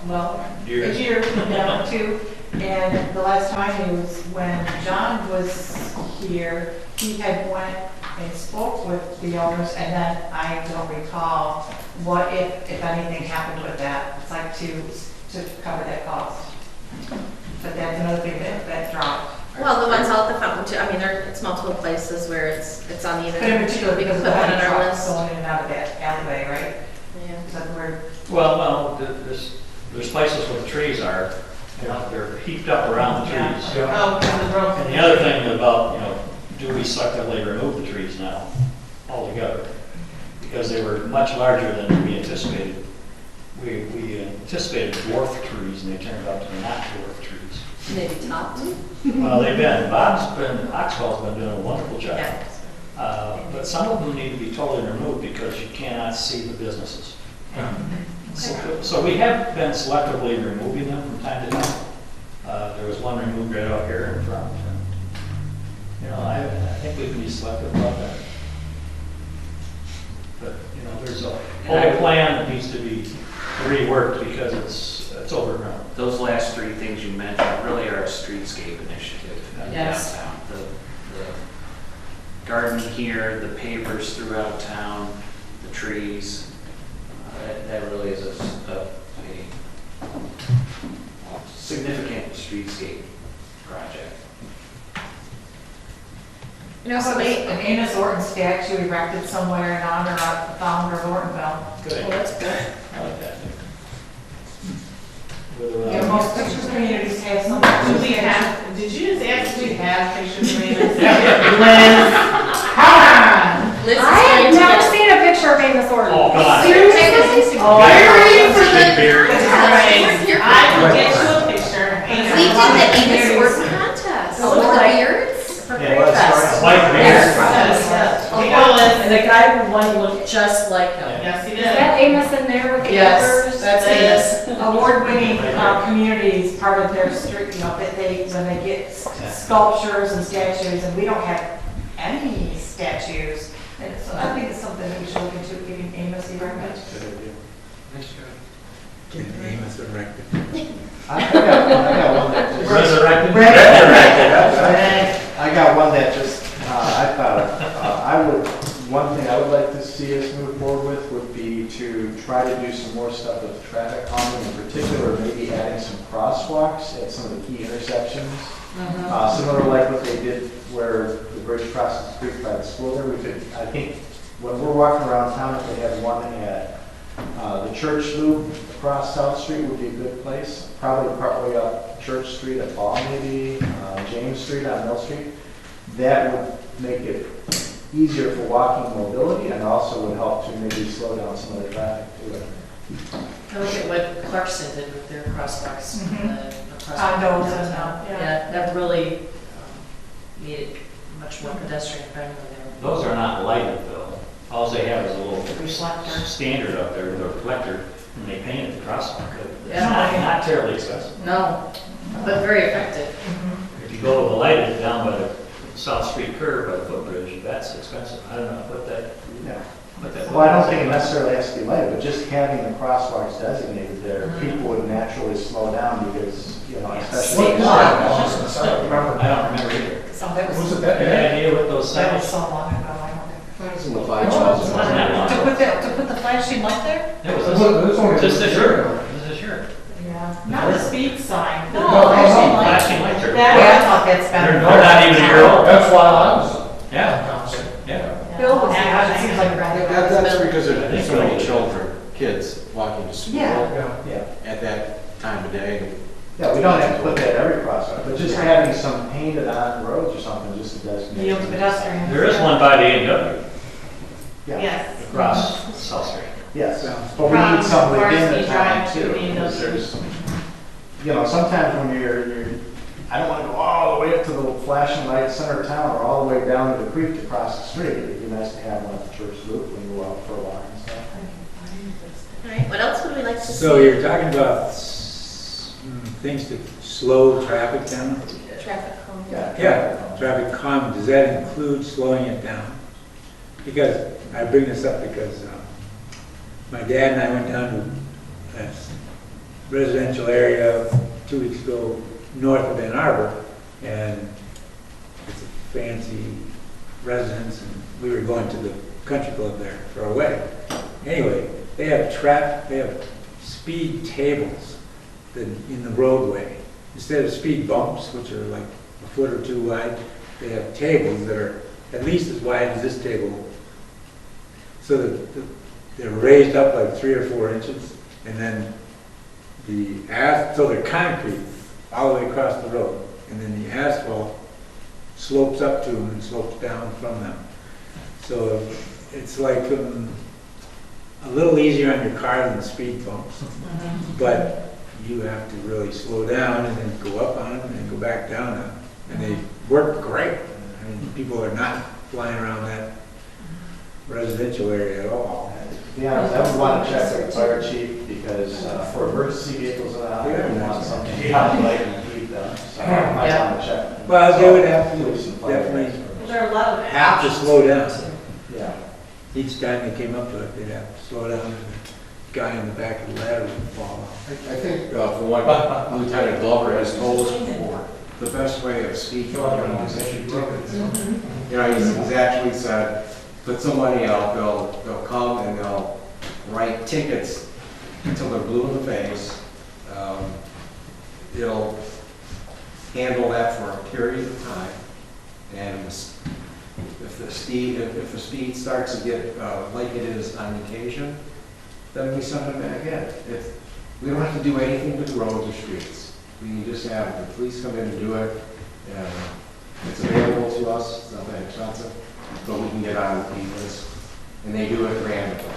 well, a Years. year, yeah, two. And the last time it was when John was here, he had went and spoke with the owners, and then I don't recall what if anything happened with that. It's like to cover that cost. But that's another thing that dropped. Well, the ones out at the fountain too, I mean, it's multiple places where it's on the But in unit. particular, We can because put of the that heavy on our trucks list. going in and out of that alleyway, right? Yeah. Is that where? Well, there's places where the trees are, you know, they're heaped up around the trees. Oh, because of the growth. And the other thing about, you know, do we selectively remove the trees now altogether? Because they were much larger than we anticipated. We anticipated dwarf trees, and they turned out to be not dwarf trees. Maybe topped. Well, Oxfall's been doing a wonderful job. Yeah. But some of them need to be totally removed because you cannot see the businesses. So we have been selectively removing them from time to time. There was one removed right out here in front. And, you know, I think we can be selective about that. But, you know, there's a whole plan that needs to be reworked because it's overgrown. Those last three things you mentioned really are a streetscape initiative Yes. downtown. The garden here, the pavers throughout town, the trees, that really is a significant streetscape project. You know, So an Amos Orton statue erected somewhere in honor of the founder of Ortonville. Good. Oh, that's good. I like that. You know, most pictures communities have some. Do we have, did you just ask if we have pictures of Amos? Liz, come on. Liz is I going have to never get- seen a picture of Amos Orton. Oh, come on. Seriously? Oh, You're ready for the Big beard. contest. You're- I will get you a picture of Amos. We did the Amos Orton contest. Oh, With the like- beards. For Yeah, Great well, it's Fest. white beard. Yes. Take a list. And the guy who won looked just like him. Yes, he Is did. that Amos in there with the Yes, others? that's The award-winning communities, part of their street, you know, that they, when they get sculptures and statues, and we don't have any statues. And so I think it's something that we should look into, giving Amos erected. Get Amos erected. I got one that just. Resurrected. I got one that just, I thought of. One thing I would like to see us move forward with would be to try to do some more stuff with traffic calming, in particular, maybe adding some crosswalks at some of the key intersections. Similar like what they did where the bridge crosses the creek by the school there, we could, I think, when we're walking around town, if they had one at the church loop across South Street would be a good place. Probably partway up Church Street at Ball maybe, James Street on Mill Street. That would make it easier for walking mobility and also would help to maybe slow down some of the traffic too. I look at what Clarkson did with their crosswalks. Condos and, Yeah, that really made it much more pedestrian friendly there. Those are not lighted though. All they have is a little Reflector. standard up there with a reflector, and they painted the crosswalk. It's Yeah. not terribly expensive. No, but very effective. If you go to the lighted down by the South Street curve by the footbridge, that's expensive. I don't know what that. Yeah. What that. Well, I don't think it necessarily has to be lighted, but just having the crosswalks designated there, people would naturally slow down because, you know, especially. I don't remember. I don't remember either. So that was, Was it that that bad? Any idea what those was signs? so long ago, I don't know. It's in the It 5,000. wasn't that long. To put the flashing light there? It was It's only- just this year. This year. Yeah. Not a speed sign. No, Flashing lights are. That, I thought that's They're been. not even a year old. That's why I was. Yeah, yeah. Bill was, it seems like right. That's because there's so many children, kids walking to school Yeah. Yeah. at that time of day. Yeah, we don't have to put that every crosswalk, but just having some painted on roads or something, just to designate. Yield pedestrians. There is one by the A&W Yeah, Yes. across South Street. yes, but we need some From within the Varsity town Drive to too. the Because A&W. there's, you know, sometimes when you're, I don't want to go all the way up to the flashing light center of town or all the way down to the creek to cross the street. It'd be nice to have one at the church loop when you go out for a walk and stuff. All right, what else would we like to see? So you're talking about things to slow traffic down? Traffic calming. Yeah, traffic calm, does that include slowing it down? Because, I bring this up because my dad and I went down to a residential area 2 weeks ago north of Ann Arbor, and it's a fancy residence, and we were going to the country club there for a wedding. Anyway, they have speed tables in the roadway. Instead of speed bumps, which are like a foot or two wide, they have tables that are at least as wide as this table. So that they're raised up like 3 or 4 inches, and then so they're concrete all the way across the road, and then the asphalt slopes up to them and slopes down from them. So it's like a little easier on your car than the speed bumps, but you have to really slow down and then go up on them and go back down on them. And they work great. I mean, people are not flying around that residential area at all. To be honest, I would want to check with the fire chief because for emergency vehicles and all, I would want something to calculate and keep them. So I might want to check. Well, they would have to Do some fire definitely transfer. there are a lot of. have to slow down. Yeah. Each time they came up to it, they'd have to slow down, and the guy in the back of the ladder would fall off. I think, for one, Lieutenant Glover has told us before, the best way of speed filtering is issue tickets. You know, he's actually said, put some money out, they'll come and they'll write tickets until they're blue in the face. It'll handle that for a period of time. And if the speed starts to get like it is on occasion, then we send them back in. We don't have to do anything with the roads or streets. We can just have the police come in and do it. It's available to us, it's not that expensive, but we can get on the list. And they do it randomly.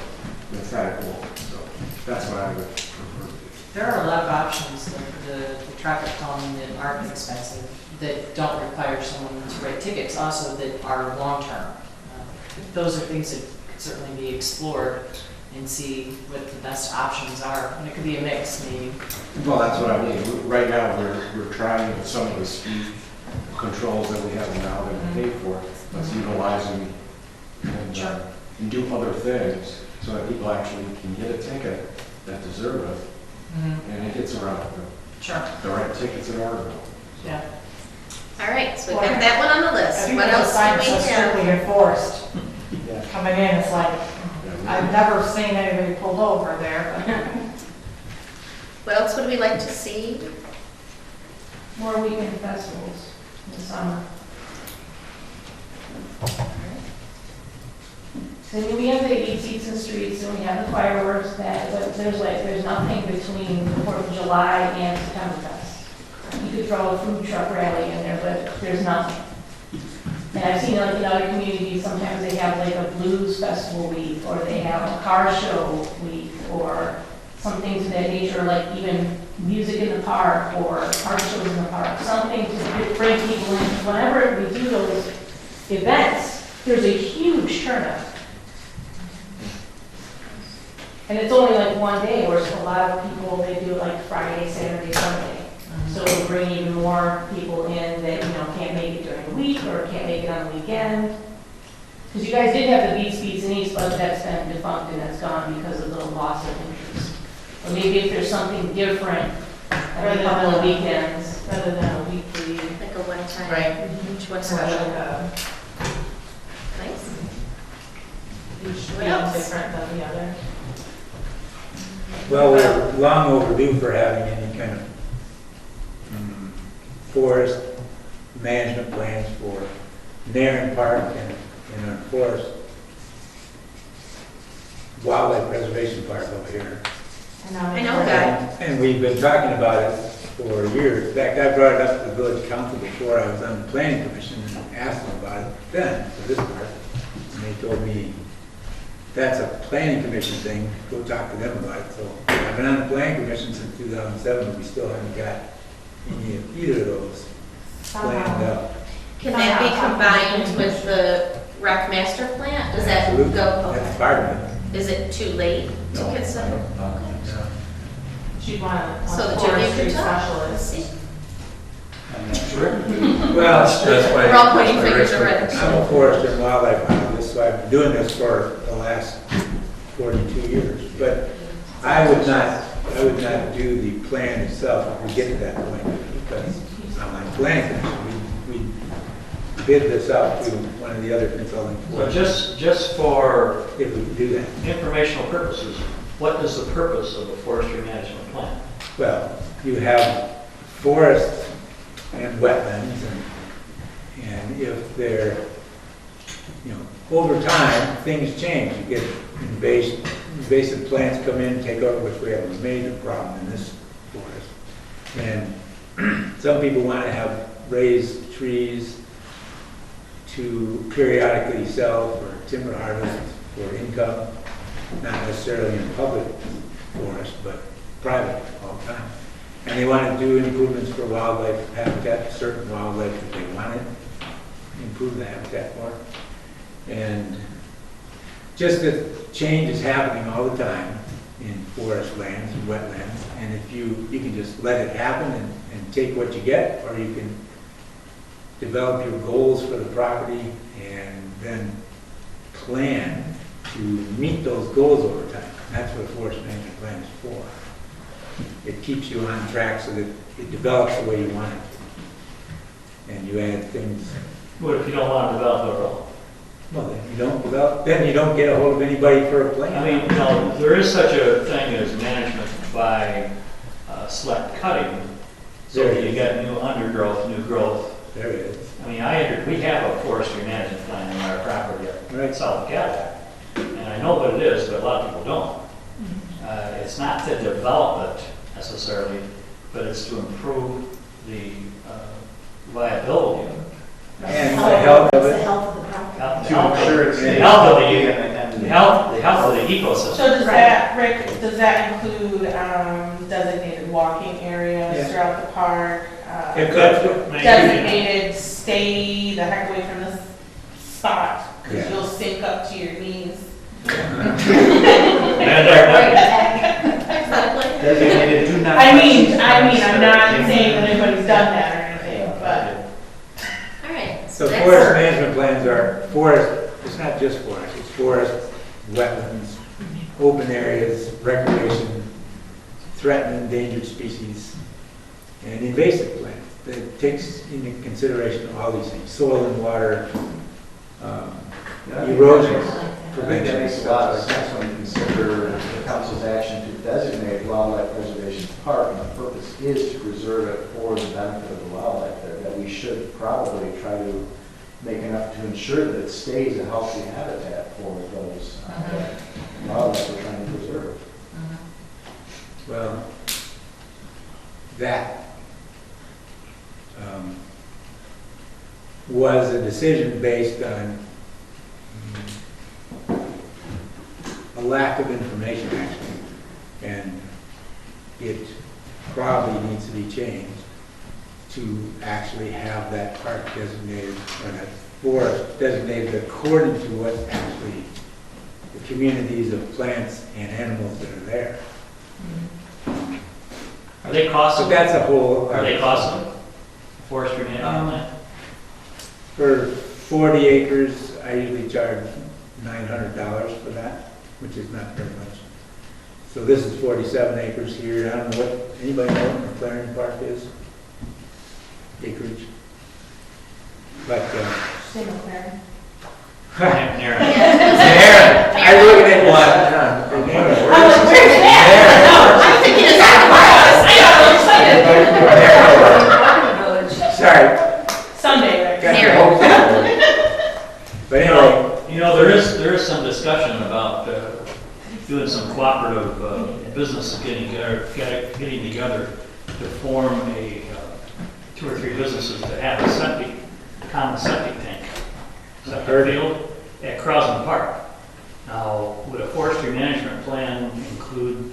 It's kind of cool. So that's what I would prefer. There are a lot of options, like the traffic calming that aren't expensive, that don't require someone to write tickets, also that are long-term. Those are things that could certainly be explored and see what the best options are. And it could be a mix, maybe. Well, that's what I mean. Right now, we're trying with some of the speed controls that we have now that we pay for. Let's utilize them and do other things so that people actually can get a ticket that deserve it. And it gets around the right tickets in Ortonville. Yeah. All right, so we've got that one on the list. What else do Signs we are have? strictly enforced. Yeah. Coming in, it's like, I've never seen anybody pulled over there. What else would we like to see? More weekend festivals in the summer. So we have the Eat Seats and Streets, and we have the fireworks, but there's nothing between the 4th of July and September Fest. You could throw a food truck rally in there, but there's nothing. And I've seen like in other communities, sometimes they have like a blues festival week, or they have a car show week, or some things of that nature, like even music in the park, or car shows in the park, something to bring people in. Whenever we do those events, there's a huge turnout. And it's only like one day, whereas a lot of people, they do like Friday, Saturday, Sunday. So it'll bring even more people in that, can't make it during the week or can't make it on the weekend. Because you guys did have the Beats and Eats, but that's been defunct and that's gone because of the loss of interest. Or maybe if there's something different, every couple of weekends, Rather than a weekly. Like a one-time. Right. Each one Or special. like a- Nice. Each What week else? different than the other. Well, we're long overdue for having any kind of forest management plans for Narren Park and our forest wildlife preservation park over here. I know that. And we've been talking about it for years. In fact, I brought it up to the village council before I was on the planning commission and asked them about it then, for this part. And they told me, that's a planning commission thing, go talk to them about it. So I've been on the planning commission since 2007, but we still haven't got any of either of those planned out. Can that be combined with the rec master plan? Does that Absolutely. go? That's Okay. part of it. Is it too late to No. consider? No. She'd want a So the Jimmy forestry could talk. specialist. See? I'm not sure. Well, That's why. We're all pointing that's why fingers Rick's already. I'm a forester and wildlife biologist, so I've been doing this for the last 42 years. But I would not do the plan itself if we get to that point, because I'm on the planning commission. We bid this out to one of the other consulting So firms, just for if we could do that. informational purposes, what is the purpose of a forestry management plan? Well, you have forests and wetlands, and if they're, over time, things change. You get invasive plants come in, take over, which we have a major problem in this forest. And some people want to have raised trees to periodically sell for timber harvest, for income, not necessarily in public forest, but private all the time. And they want to do improvements for wildlife habitat, certain wildlife that they want to improve the habitat for. And just that change is happening all the time in forest lands and wetlands. And if you can just let it happen and take what you get, or you can develop your goals for the property and then plan to meet those goals over time. That's what a forest management plan is for. It keeps you on track so that it develops the way you want it to. And you add things. What if you don't want to develop at all? Well, then you don't develop, then you don't get a hold of anybody for a plan. I mean, you know, there is such a thing as management by select cutting. So There you is. get new undergrowth, new growth. There it is. I mean, we have a forestry management plan in our property Right. at South of Cadillac. And I know what it is, but a lot of people don't. It's not to develop it necessarily, but it's to improve the viability of it. And the health of It's the it. health of the property. To ensure it's The health of the, and the health of the ecosystem. So does that, Rick, does that include designated walking areas Yeah. throughout the park? If that's what, Designated stay the heck away from this spot, because Yeah. you'll sink up to your knees. Exactly. Designated do not. I mean, I'm not saying that anybody's done that or anything, but. All right. so that's- forest management plans are forest, it's not just forest, it's forest, wetlands, open areas, recreation, threatened and endangered species, and invasive plants. That takes into consideration all these things, soil and water, erosion I think that prevention. makes a lot of sense when you consider the council's action to designate wildlife preservation park, and the purpose is to preserve it for the benefit of the wildlife there, that we should probably try to make enough to ensure that it stays a healthy habitat for those wildlife we're trying to preserve. Well, that was a decision based on a lack of information, actually, and it probably needs to be changed to actually have that park designated, or that forest designated according to what actually the communities of plants and animals that are there. Are they costing? So that's a whole. Are they costing? Forestry management plan? For 40 acres, I usually charge $900 for that, which is not very much. So this is 47 acres here. I don't know what, anybody know what McLaren Park is? Acreage. But, Say McLaren. Aaron. I look at it one. I'm thinking it's Sorry. Someday, Rick. Got your hopes up for it. But anyway, You know, there is some discussion about doing some cooperative businesses getting together to form a 2 or 3 businesses that have a common septic tank, septic field at Crosland Park. Now, would a forestry management plan include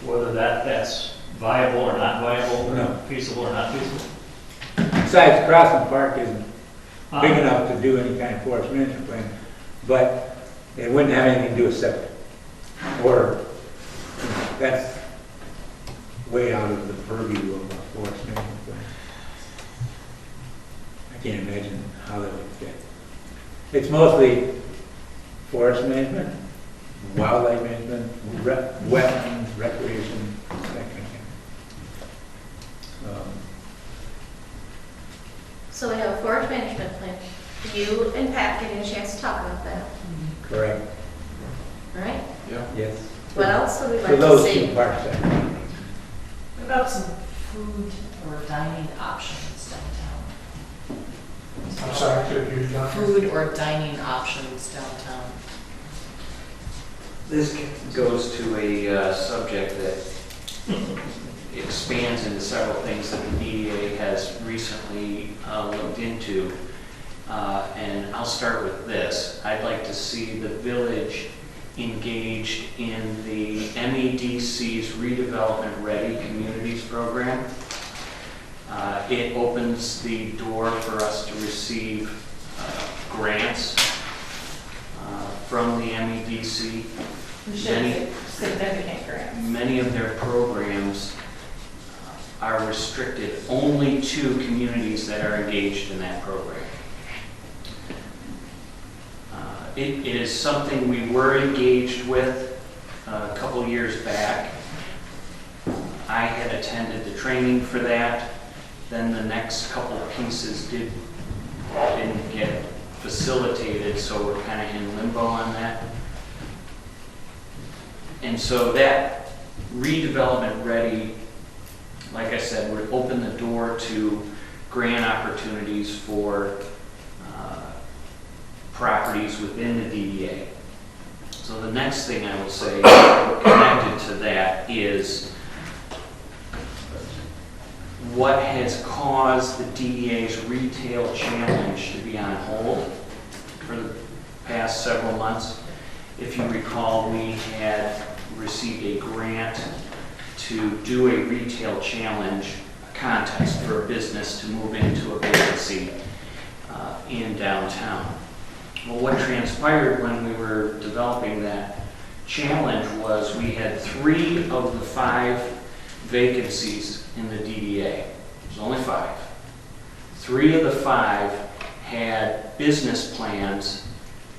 whether that's viable or not viable, or No. feasible or not feasible? besides, Crossland Park isn't big enough to do any kind of forest management plan, but it wouldn't have anything to do with septic. Or, that's way out of the purview of a forest management plan. I can't imagine how that would fit. It's mostly forest management, wildlife management, wetlands, recreation, that kind of thing. So we have a forest management plan. You and Pat getting a chance to talk about that, Correct, all right? yes. What else would we For like to those see? 2 parks, I think. What about some food or dining options downtown? I'm sorry, could you, John? Food or dining options downtown? This goes to a subject that expands into several things that the DDA has recently looked into. And I'll start with this. I'd like to see the village engaged in the MEDC's Redevelopment Ready Communities program. It opens the door for us to receive grants from the MEDC. Significant grants. Many of their programs are restricted only to communities that are engaged in that program. It is something we were engaged with a couple years back. I had attended the training for that. Then the next couple pieces didn't get facilitated, so we're kind of in limbo on that. And so that redevelopment ready, like I said, would open the door to grant opportunities for properties within the DDA. So the next thing I will say connected to that is what has caused the DDA's retail challenge to be on hold for the past several months. If you recall, we had received a grant to do a retail challenge contest for a business to move into a vacancy in downtown. Well, what transpired when we were developing that challenge was we had 3 of the 5 vacancies in the DDA. There's only 5. 3 of the 5 had business plans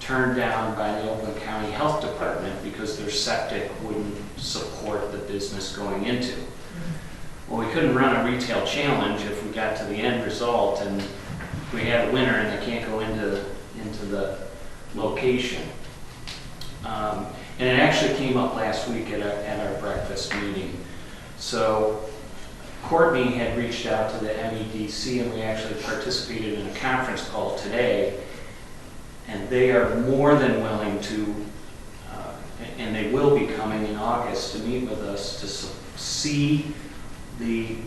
turned down by the Oakland County Health Department because their septic wouldn't support the business going into. Well, we couldn't run a retail challenge if we got to the end result and we had a winner and they can't go into the location. And it actually came up last week at our breakfast meeting. So Courtney had reached out to the MEDC and we actually participated in a conference call today, and they are more than willing to, and they will be coming in August to meet with us to see the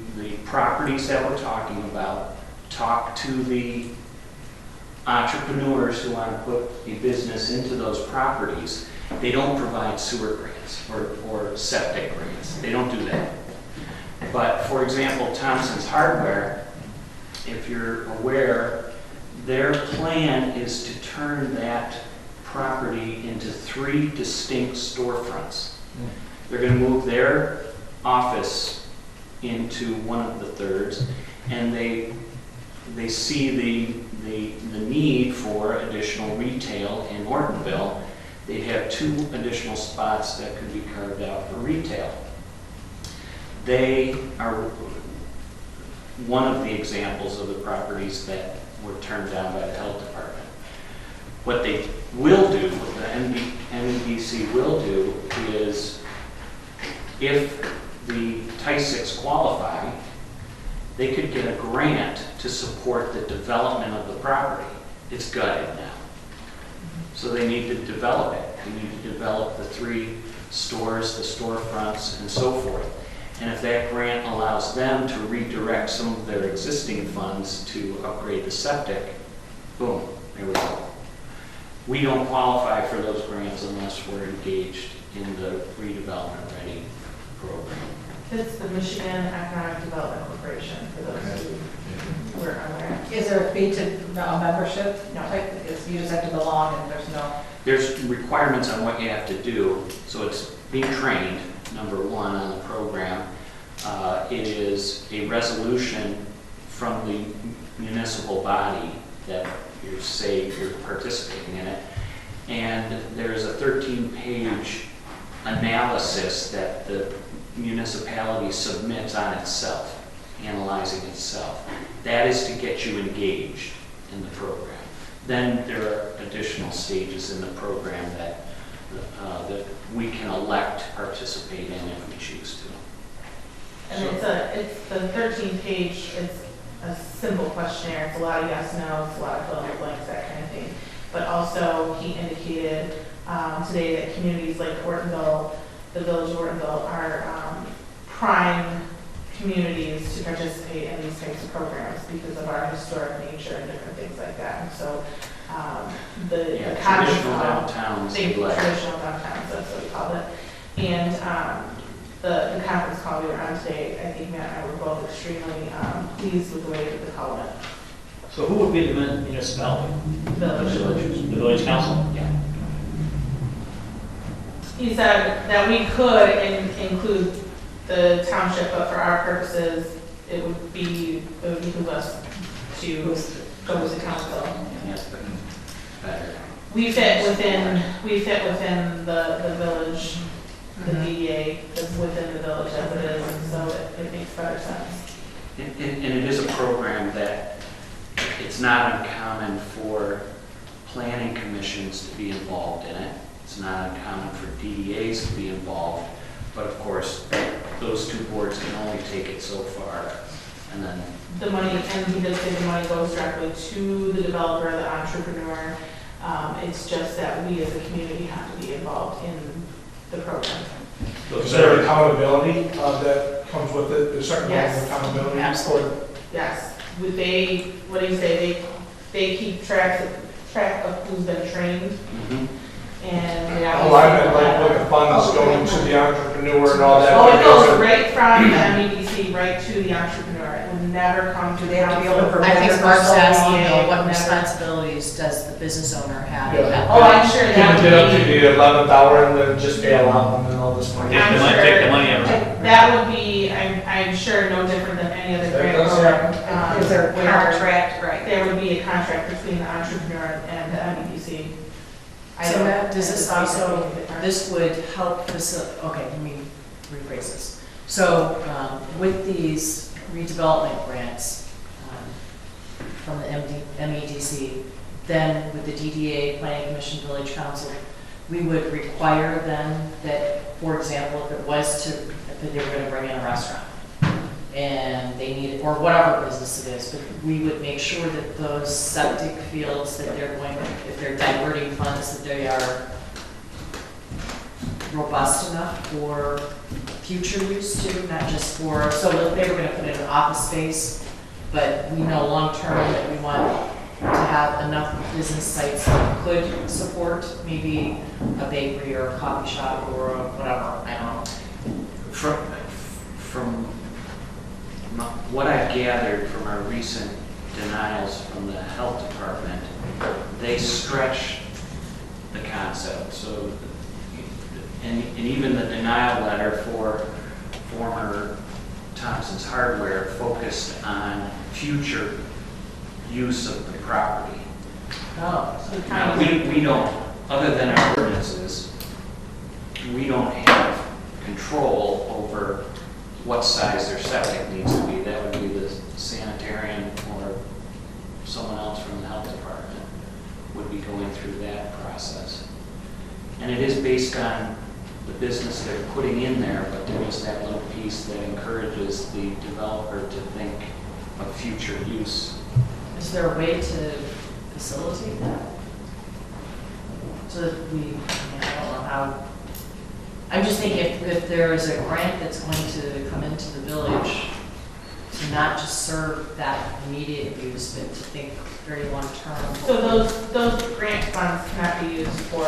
properties that we're talking about, talk to the entrepreneurs who want to put a business into those properties. They don't provide sewer grants or septic grants. They don't do that. But for example, Thompson's Hardware, if you're aware, their plan is to turn that property into 3 distinct storefronts. They're going to move their office into one of the thirds, and they see the need for additional retail in Ortonville. They'd have 2 additional spots that could be carved out for retail. They are one of the examples of the properties that were turned down by the health department. What they will do, what the MEDC will do, is if the Ty-6 qualify, they could get a grant to support the development of the property. It's gutted now. So they need to develop it. They need to develop the 3 stores, the storefronts, and so forth. And if that grant allows them to redirect some of their existing funds to upgrade the septic, boom, there we go. We don't qualify for those grants unless we're engaged in the redevelopment ready program. It's the Michigan Economic Development Corporation, for those who were unaware. Is there a fee to a membership? No. Like, you just have to belong and there's no... There's requirements on what you have to do, so it's being trained, number 1, on the program. It is a resolution from the municipal body that you say you're participating in it, and there's a 13-page analysis that the municipality submits on itself, analyzing itself. That is to get you engaged in the program. Then there are additional stages in the program that we can elect to participate in if we choose to. And it's the 13-page, it's a simple questionnaire. It's a lot of yes, no, it's a lot of fill in the blanks, that kind of thing. But also, he indicated today that communities like Ortonville, the village of Ortonville, are prime communities to participate in these types of programs because of our historic nature and different things like that. And so the traditional downtowns, traditional downtowns, that's what we call it. And the conference call we were on today, I think Matt and I were both extremely pleased with the way that the call went. So who would be the municipality? Village. The village council? Yeah. He said that we could include the township, but for our purposes, it would behoove us to go to the council. Yes, but better. We fit within the village, the DDA is within the village as it is, and so it makes better sense. And it is a program that it's not uncommon for planning commissions to be involved in it. It's not uncommon for DDAs to be involved, but of course, those two boards can only take it so far. And then The money, and he does say the money goes directly to the developer, the entrepreneur. It's just that we as a community have to be involved in the program. Is there accountability that comes with it, a certain level of Yes. accountability? Absolutely. Yes. Would they, what do you say, they keep track of who's been trained and. Oh, I meant like the funds going to the entrepreneur and all that. Oh, it goes right from the MEDC right to the entrepreneur. It would never come to the They have to be able to council. I think Mark's asking, It what would never- responsibilities does the business owner have? Yeah. Oh, I'm sure that People get up to would be, the 11th hour and then just bail out and then all this money. I'm sure. Take the money out. That would be, I'm sure no different than any other grant program. Is there a where contract, right? There would be a contract between the entrepreneur and the MEDC. So does this also, this would help okay, let me rephrase this. So with these redevelopment grants from the MEDC, then with the DDA, Planning Commission, Village Council, we would require them that, for example, if it was to, if they were going to bring in a restaurant and they need, or whatever business it is, but we would make sure that those septic fields that they're going, if they're diverting funds, that they are robust enough for future use too, not just for, so if they were going to put in an office space, but we know long-term that we want to have enough business sites that could support maybe a bakery or a coffee shop or a whatever, I don't know. From what I've gathered from our recent denials from the health department, they stretch the concept. So, and even the denial letter for former Thompson's Hardware focused on future use of the property. Oh, so Now, we don't, other than our ordinances, we don't have control over what size their septic needs to be. That would be the sanitarian or someone else from the health department would be going through that process. And it is based on the business they're putting in there, but there is that little piece that encourages the developer to think of future use. is there a way to facilitate that? So that we, I mean, I don't know how, I'm just thinking if there is a grant that's going to come into the village to not just serve that immediate use, but to think very long-term. So those grant funds cannot be used for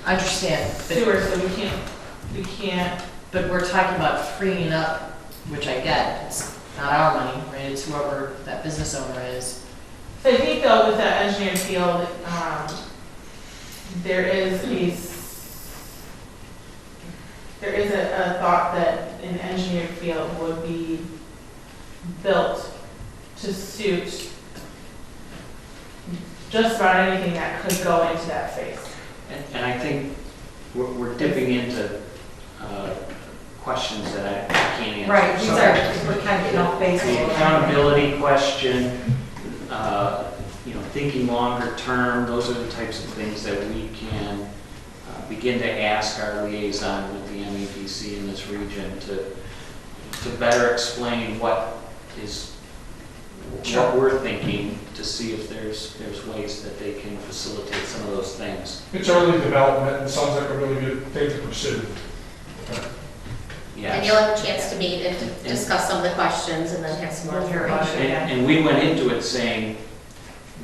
I understand, sewer, so we can't, but we're talking about freeing up, which I get, it's not our money, right? It's whoever that business owner is. so I think though with the engineering field, there is a thought that an engineered field would be built to suit just about anything that could go into that space. And I think we're dipping into questions that I can't answer. Right, these are, we're kind of getting off base. The accountability question, thinking longer term, those are the types of things that we can begin to ask our liaison with the MEDC in this region to better explain what we're thinking, to see if there's ways that they can facilitate some of those things. It's early development and sounds like a really good thing to pursue. Yeah. And you'll have a chance to meet and to discuss some of the questions and then have some more information. And we went into it saying,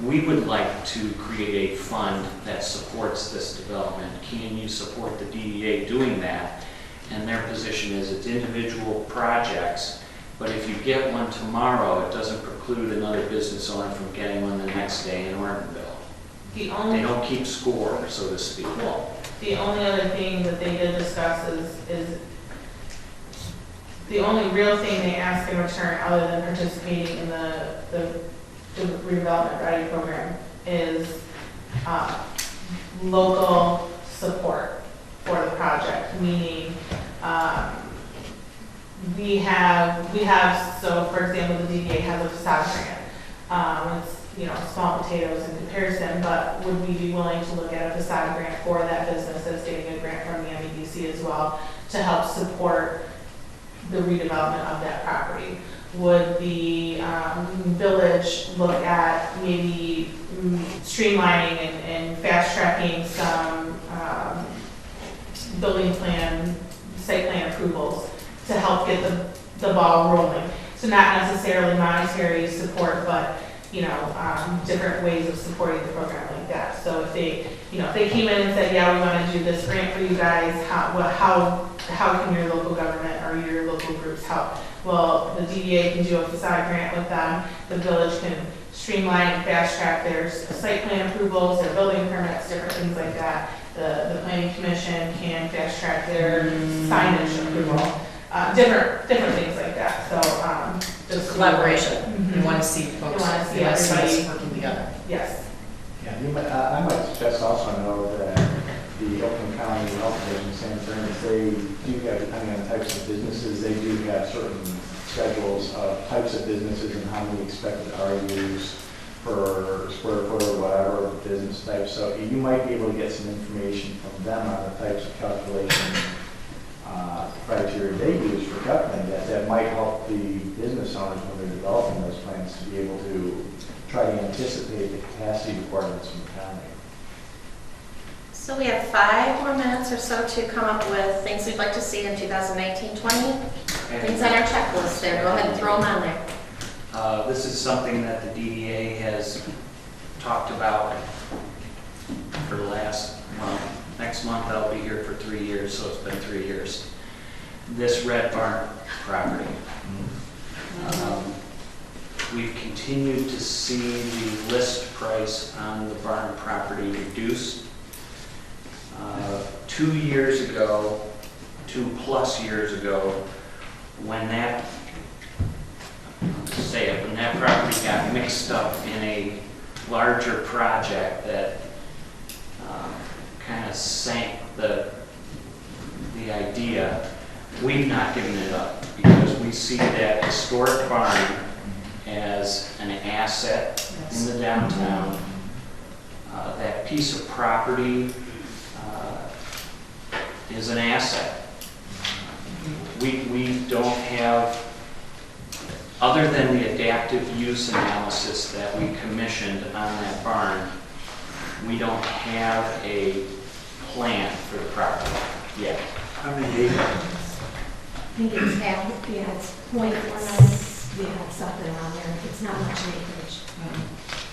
we would like to create a fund that supports this development. Can you support the DDA doing that? And their position is it's individual projects, but if you get one tomorrow, it doesn't preclude another business owner from getting one the next day in Ortonville. They don't keep score, so to speak. The only other thing that they did discuss is the only real thing they ask in return, other than participating in the redevelopment ready program, is local support for the project, meaning we have, so for example, the DDA has a facade grant. It's, small potatoes in comparison, but would we be willing to look at a facade grant for that business that's getting a grant from the MEDC as well to help support the redevelopment of that property? Would the village look at maybe streamlining and fast-tracking some building plan, site plan approvals to help get the ball rolling? So not necessarily monetary support, but different ways of supporting the program like that. So if they came in and said, yeah, we want to do this grant for you guys, how can your local government or your local groups help? Well, the DDA can do a facade grant with them. The village can streamline and fast track their site plan approvals, their building permits, different things like that. The planning commission can fast track their signage approval. Different things like that. So just Collaboration. You want to see folks, You wanna see you want to see us everybody- working together. Yes. Yeah, I might suggest also know that the Oakland County Health Division, San Fernando, they do have, depending on types of businesses, they do have certain schedules of types of businesses and how many expected RUs per square foot or whatever business type. So you might be able to get some information from them on the types of calculation criteria they use for calculating that might help the business owners when they're developing those plans to be able to try to anticipate the capacity requirements from the county. So we have 5 more minutes or so to come up with things we'd like to see in 2019-20. Things on our checklist there. Go ahead and throw them on there. This is something that the DDA has talked about for the last month. Next month I'll be here for 3 years, so it's been 3 years. This Red Barn property. We've continued to see the list price on the barn property reduced. 2 years ago, 2+ years ago, when that property got mixed up in a larger project that kind of sank the idea, we've not given it up because we see that historic barn as an asset in the downtown. That piece of property is an asset. We don't have, other than the adaptive use analysis that we commissioned on that barn, we don't have a plan for the property yet. How many acres? I think it's half, yeah, it's .19, yeah, something on there. It's not much acreage.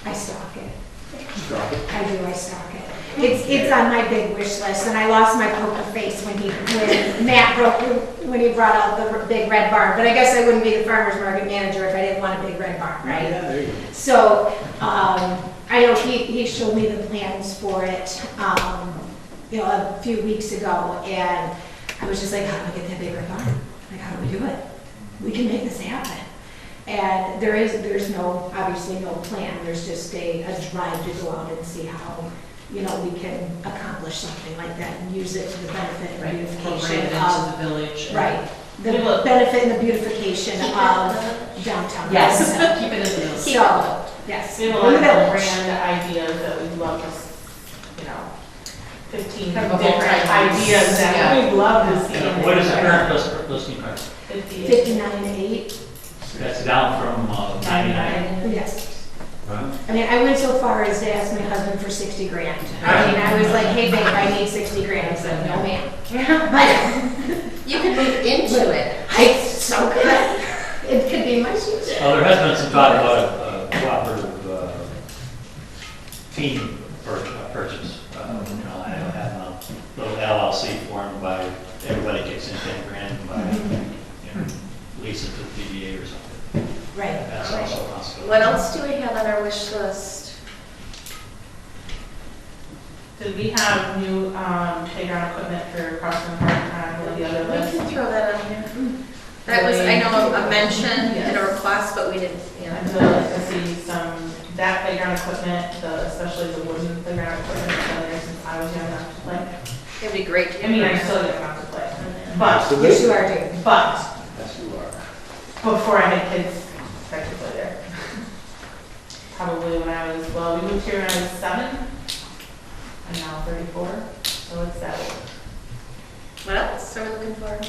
I stock it. I do, I stock it. It's on my big wish list, and I lost my poker face when he brought out the big red barn. But I guess I wouldn't be the farmer's market manager if I didn't want a big red barn, right? Yeah, there you go. So, I know he showed me the plans for it, a few weeks ago, and I was just like, how do we get that big red barn? Like, how do we do it? We can make this happen. And there's obviously no plan. There's just a drive to go out and see how, we can accomplish something like that and use it to the benefit and Right, beautification incorporate it of. into the village. Right, the benefit and the beautification Keep it of in the village. downtown. Yes, keep it in the village. So, yes. We have a lot of brand ideas that we'd love to, 15 Kind of a different multi-use, ideas that yeah. we'd love to see. in What is the there. current listing price? 50. 59.8, That's down from 99. yes. I mean, I went so far as to ask my husband for 60 grand. I mean, I was like, hey babe, I need 60 grand. He said, no ma'am. But You could move into it. it's so good. It could be much easier. Well, there has been some talk about a cooperative team purchase. I have a little LLC formed by, everybody kicks in 10 grand and buy, lease it to the PDA or something. Right. That's also a possibility. What else do we have on our wish list? Did we have new playground equipment for Crossland Park on one of the other We lists? can throw that on here. That was, I know, a mention and a request, but we didn't, I'd really like to see that playground equipment, especially the wooden playground equipment that's been there since I was young enough to play. It'd be great to I mean, I'm get. still young enough to play, but, Yes, you are doing. but, Yes, you are. before I had kids, I could play there. Probably when I was, well, we moved here when I was 7, I'm now 34, so it's that old. What else are we looking for?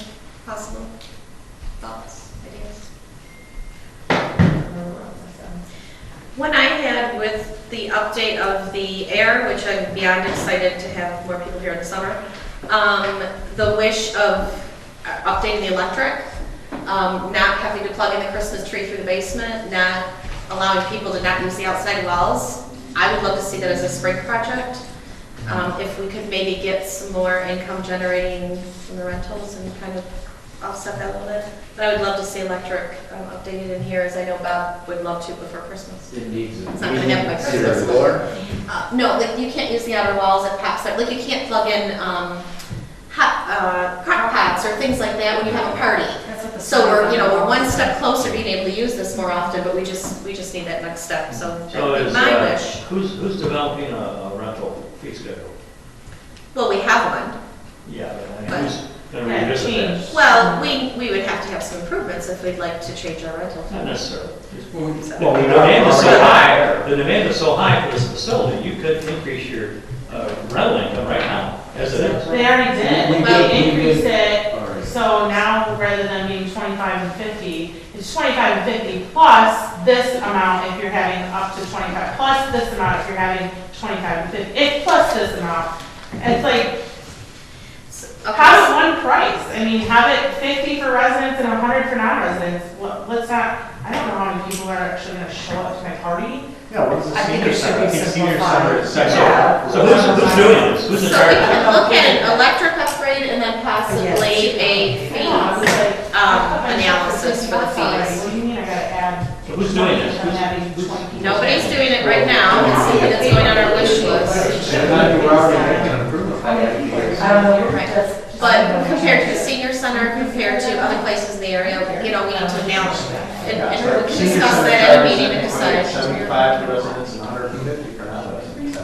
Possible thoughts, ideas? When I had with the update of the air, which I'm beyond excited to have more people here in the summer, the wish of updating the electric, not having to plug in the Christmas tree through the basement, not allowing people to not use the outside wells. I would love to see that as a spring project. If we could maybe get some more income generating from the rentals and kind of offset that a little bit. But I would love to see electric updated in here, as I know Bob would love to before Christmas. It needs It's not gonna happen by Christmas. No, like you can't use the outer walls, it pops up. Like you can't plug in crock pots or things like that when you have a party. So we're one step closer to being able to use this more often, but we just need that next step. So that'd be my wish. Who's developing a rental fee schedule? Well, we have one. Yeah, but But- who's going to revisit that? Well, we would have to have some improvements if we'd like to change our rental. Not necessarily. So- Well, the demand is so high, the demand is so high for this facility, you could increase your rental income right now, as it is. They already did, We they did. increased it, All right. so now rather than being 25 and 50, it's 25 and 50 plus this amount if you're having up to 25, plus this amount if you're having 25 and 50, plus this amount. It's like, have it one price, I mean, have it 50 for residents and 100 for non-residents. Let's not, I don't know how many people are actually gonna show up to my party. Yeah, what's the I think senior it should center? be I think senior simplified. center is Yeah. So who's doing this? Who's in So we charge of it? can look at an electric upgrade and then possibly a fee Yeah, I was like, analysis for the What fees. do you mean I gotta add? So who's doing this? I'm having 20 people. Nobody's doing it right now. It's something that's going on our wish list. And then we're already making an improvement. I don't know, Right. that's. But compared to the senior center, compared to other places in the area, we need to now, and we can discuss that at a meeting and decide. 75 for residents and 150 for non-residents.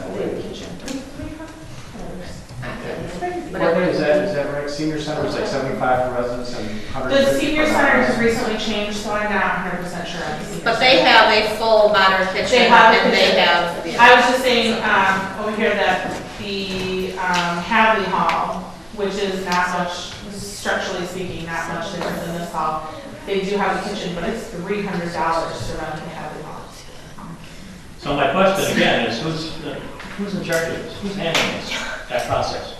What is that right? Senior center is like 75 for residents and 150 The senior for center has non-residents. recently changed, so I'm not 100% sure on the senior. But they have a full modern kitchen They have a and they kitchen. have. yeah. I was just saying, over here that the Hadley Hall, which is not much, structurally speaking, not much different than this hall, they do have a kitchen, but it's $300 to rent the Hadley Hall. So my question again is, who's in charge of this? Who's handling this, that process?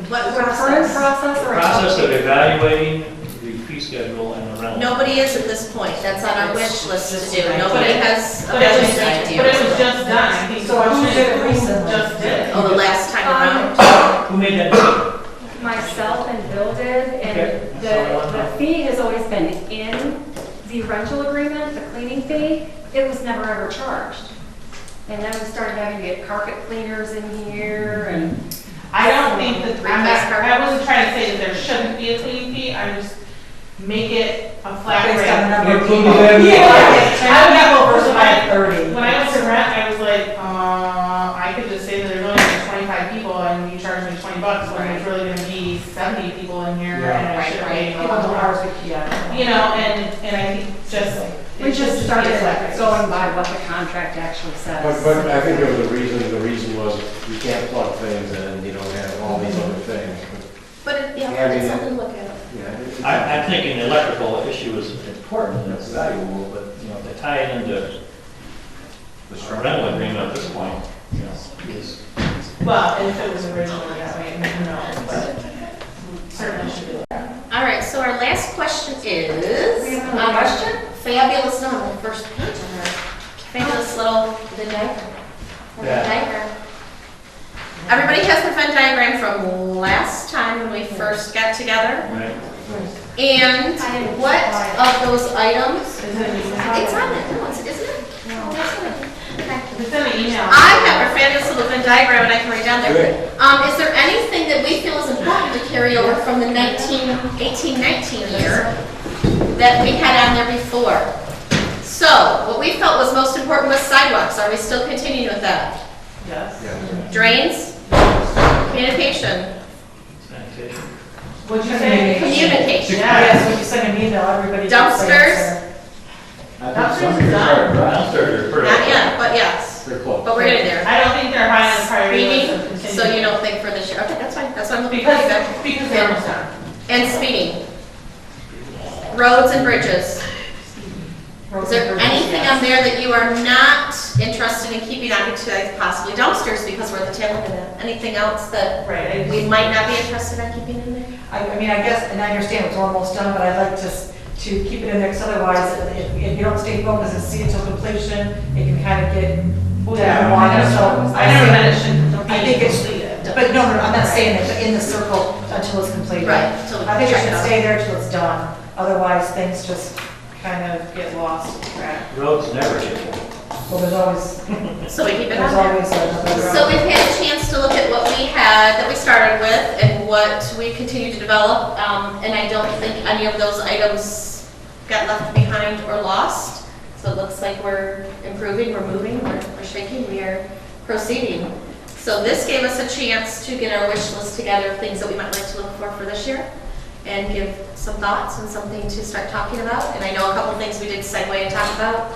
What Current process? process The or? process of evaluating the fee schedule and the rental. Nobody is at this point. That's on our wish list to do. Nobody has a But it was, budget but it was idea. just done, I think, so who who did it recently? just did it? Oh, the last time around? Who made that decision? Myself and Bill did, Okay, and that's all I the want. fee has always been in the rental agreement, the cleaning fee. It was never ever charged. And then we started having to get carpet cleaners in here and. I don't think that, Replace carpet. I wasn't trying to say that there shouldn't be a cleaning fee, I just make it a flat Based rate. on the number of Include people. them. Yeah, I would have over Like 30. When I went to rent, I was like, I could just say that there's only gonna be 25 people and you charge me $20 when there's really gonna be 70 people in here and I Right, should right. pay. People don't RSVP, yeah. You know, and I think just. We it just should be a started flat rate. going by what the contract actually says. But I think there was a reason, the reason was you can't plug things in, you don't have all these other things. But it, Yeah, I yeah, mean, it's something to look at. Yeah, it's- I'm thinking the electrical issue is important and it's valuable, but, if they tie it into the rental agreement at this point, is. Well, if it was originally that way, who knows, but certainly should do that. All right, so our last question is. We have another question? Fabulous, no, the first page on our fabulous little Venn diagram. Yeah. Diagram. Everybody has the Venn diagram from last time when we first got together. Right. And what of those items? Is it? It's on it, no, isn't it? No. Okay. It's in the email. I have a fabulous little Venn diagram and I can write down there. Is there anything that we feel is important to carry over from the 18-19 year that we had on there before. So, what we felt was most important was sidewalks. Are we still continuing with that? Yes. Drains? Communication? Sanitation. What'd you say? Communication. Yes, when you send an email, everybody. Dumpsters? I think some of yours are dry. Downstairs are pretty. Not yet, but yes. They're close. But we're getting there. I don't think they're high on the priority list of Speeding, continuing. so you don't think for this year. Okay, that's fine. That's why I'm looking for feedback. Because they're almost done. And speeding. Roads and bridges. Is there anything on there that you are not interested in keeping on to possibly dumpsters because we're at the tail end of that? Anything else that Right. we might not be interested in keeping in there? I mean, I guess, and I understand it's almost done, but I'd like to keep it in there, because otherwise, if you don't stay focused and see it till completion, it can kind of get. Yeah, So I never mentioned the I think it's, completed. but no, I'm not saying that, but in the circle until it's completed. Right. till we I think it check should out. stay there till it's done, otherwise things just kind of get lost. Roads never get full. Well, there's always, So we keep it on there's there. always another. So we've had a chance to look at what we had, that we started with, and what we continue to develop, and I don't think any of those items got left behind or lost. So it looks like we're improving, we're moving, we're shaking, we are proceeding. So this gave us a chance to get our wish list together of things that we might like to look for this year, and give some thoughts and something to start talking about. And I know a couple of things we did segue and talk about.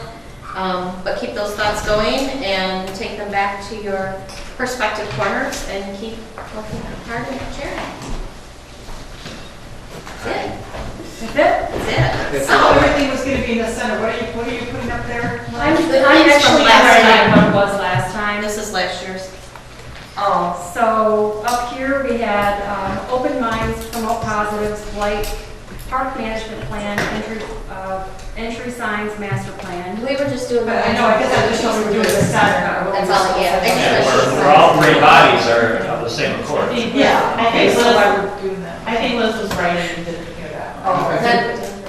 But keep those thoughts going and take them back to your perspective corners and keep working hard and sharing. That's it. That's it. So So, everything was gonna be in the center, what are you putting up there? I'm The I'm things from actually last writing time. what it was last time. this is last year's. Oh, so up here we had open minds, promote positives, like park management plan, entry signs, master plan. We were just doing. But I know, I guess I just thought we were doing the center. That's all, yeah. Yeah, we're all three bodies are of the same accord. Yeah, Okay, okay, so so why Liz, we're doing that. I think Liz was right and didn't hear that.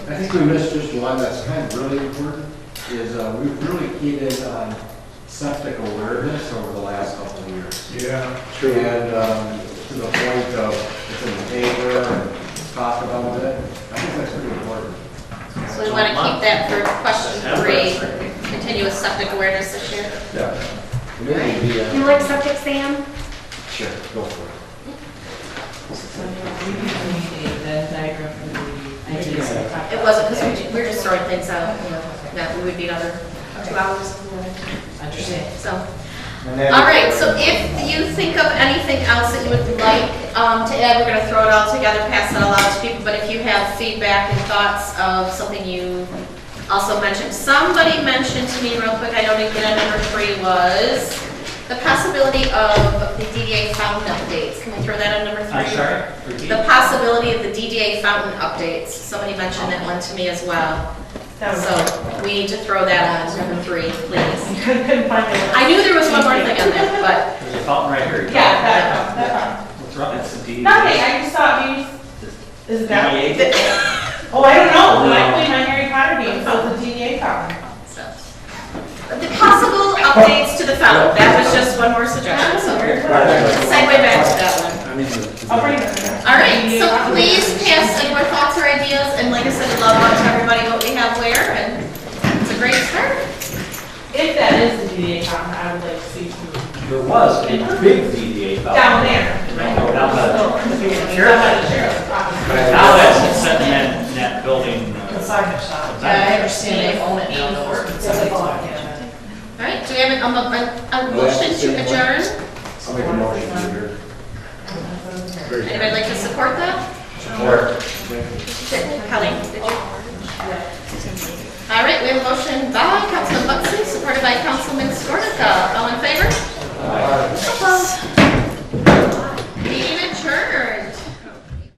I think we missed just one that's kind of really important, is we've really keyed in on septic awareness over the last couple of years. Yeah. And to the point of, it's in the paper and talk about it, I think that's pretty important. So we want to keep that for question 3, continuous septic awareness this year. Yeah. Maybe, You like septic, Sam? sure, go for it. So we need a Venn diagram for the ideas. It wasn't, because we're just throwing things out, you know, that we would be another 2 hours. Understand. So. And then- All right, so if you think of anything else that you would like to add, we're going to throw it all together, pass it all out to people, but if you have feedback and thoughts of something you also mentioned, somebody mentioned to me real quick, I know didn't get on number 3, was the possibility of the DDA fountain updates. Can we throw that on number 3? I'm sorry, repeat. The possibility of the DDA fountain updates. Somebody mentioned that one to me as well. That was, So we need to throw that on number 3, please. couldn't find it. I knew there was one more thing on there, but There's a fountain right here. Yeah, that. What's wrong? That's the D. Nothing, I just thought maybe, is that? DDA? Oh, I don't know, when I played my Harry Potter game, so it's a DDA fountain. So, the possible updates to the fountain, that was just one more suggestion, so segue back to that one. I mean, I'll bring it. All right, so please pass any more thoughts or ideas, and like I said, I'd love to tell everybody what we have where, and it's a great start. If that is the DDA fountain, I would like to see some There was a big DDA fountain. down there. Down by the Sure. Down by the sheriff's office. Now that's sitting in that building. Consignment shop. I understand they own it now, though. It's a lot, yeah. All right, do we have a motion to adjourn? I'll make a motion to adjourn. Anybody like to support that? Support. Kelly, did you? All right, we have a motion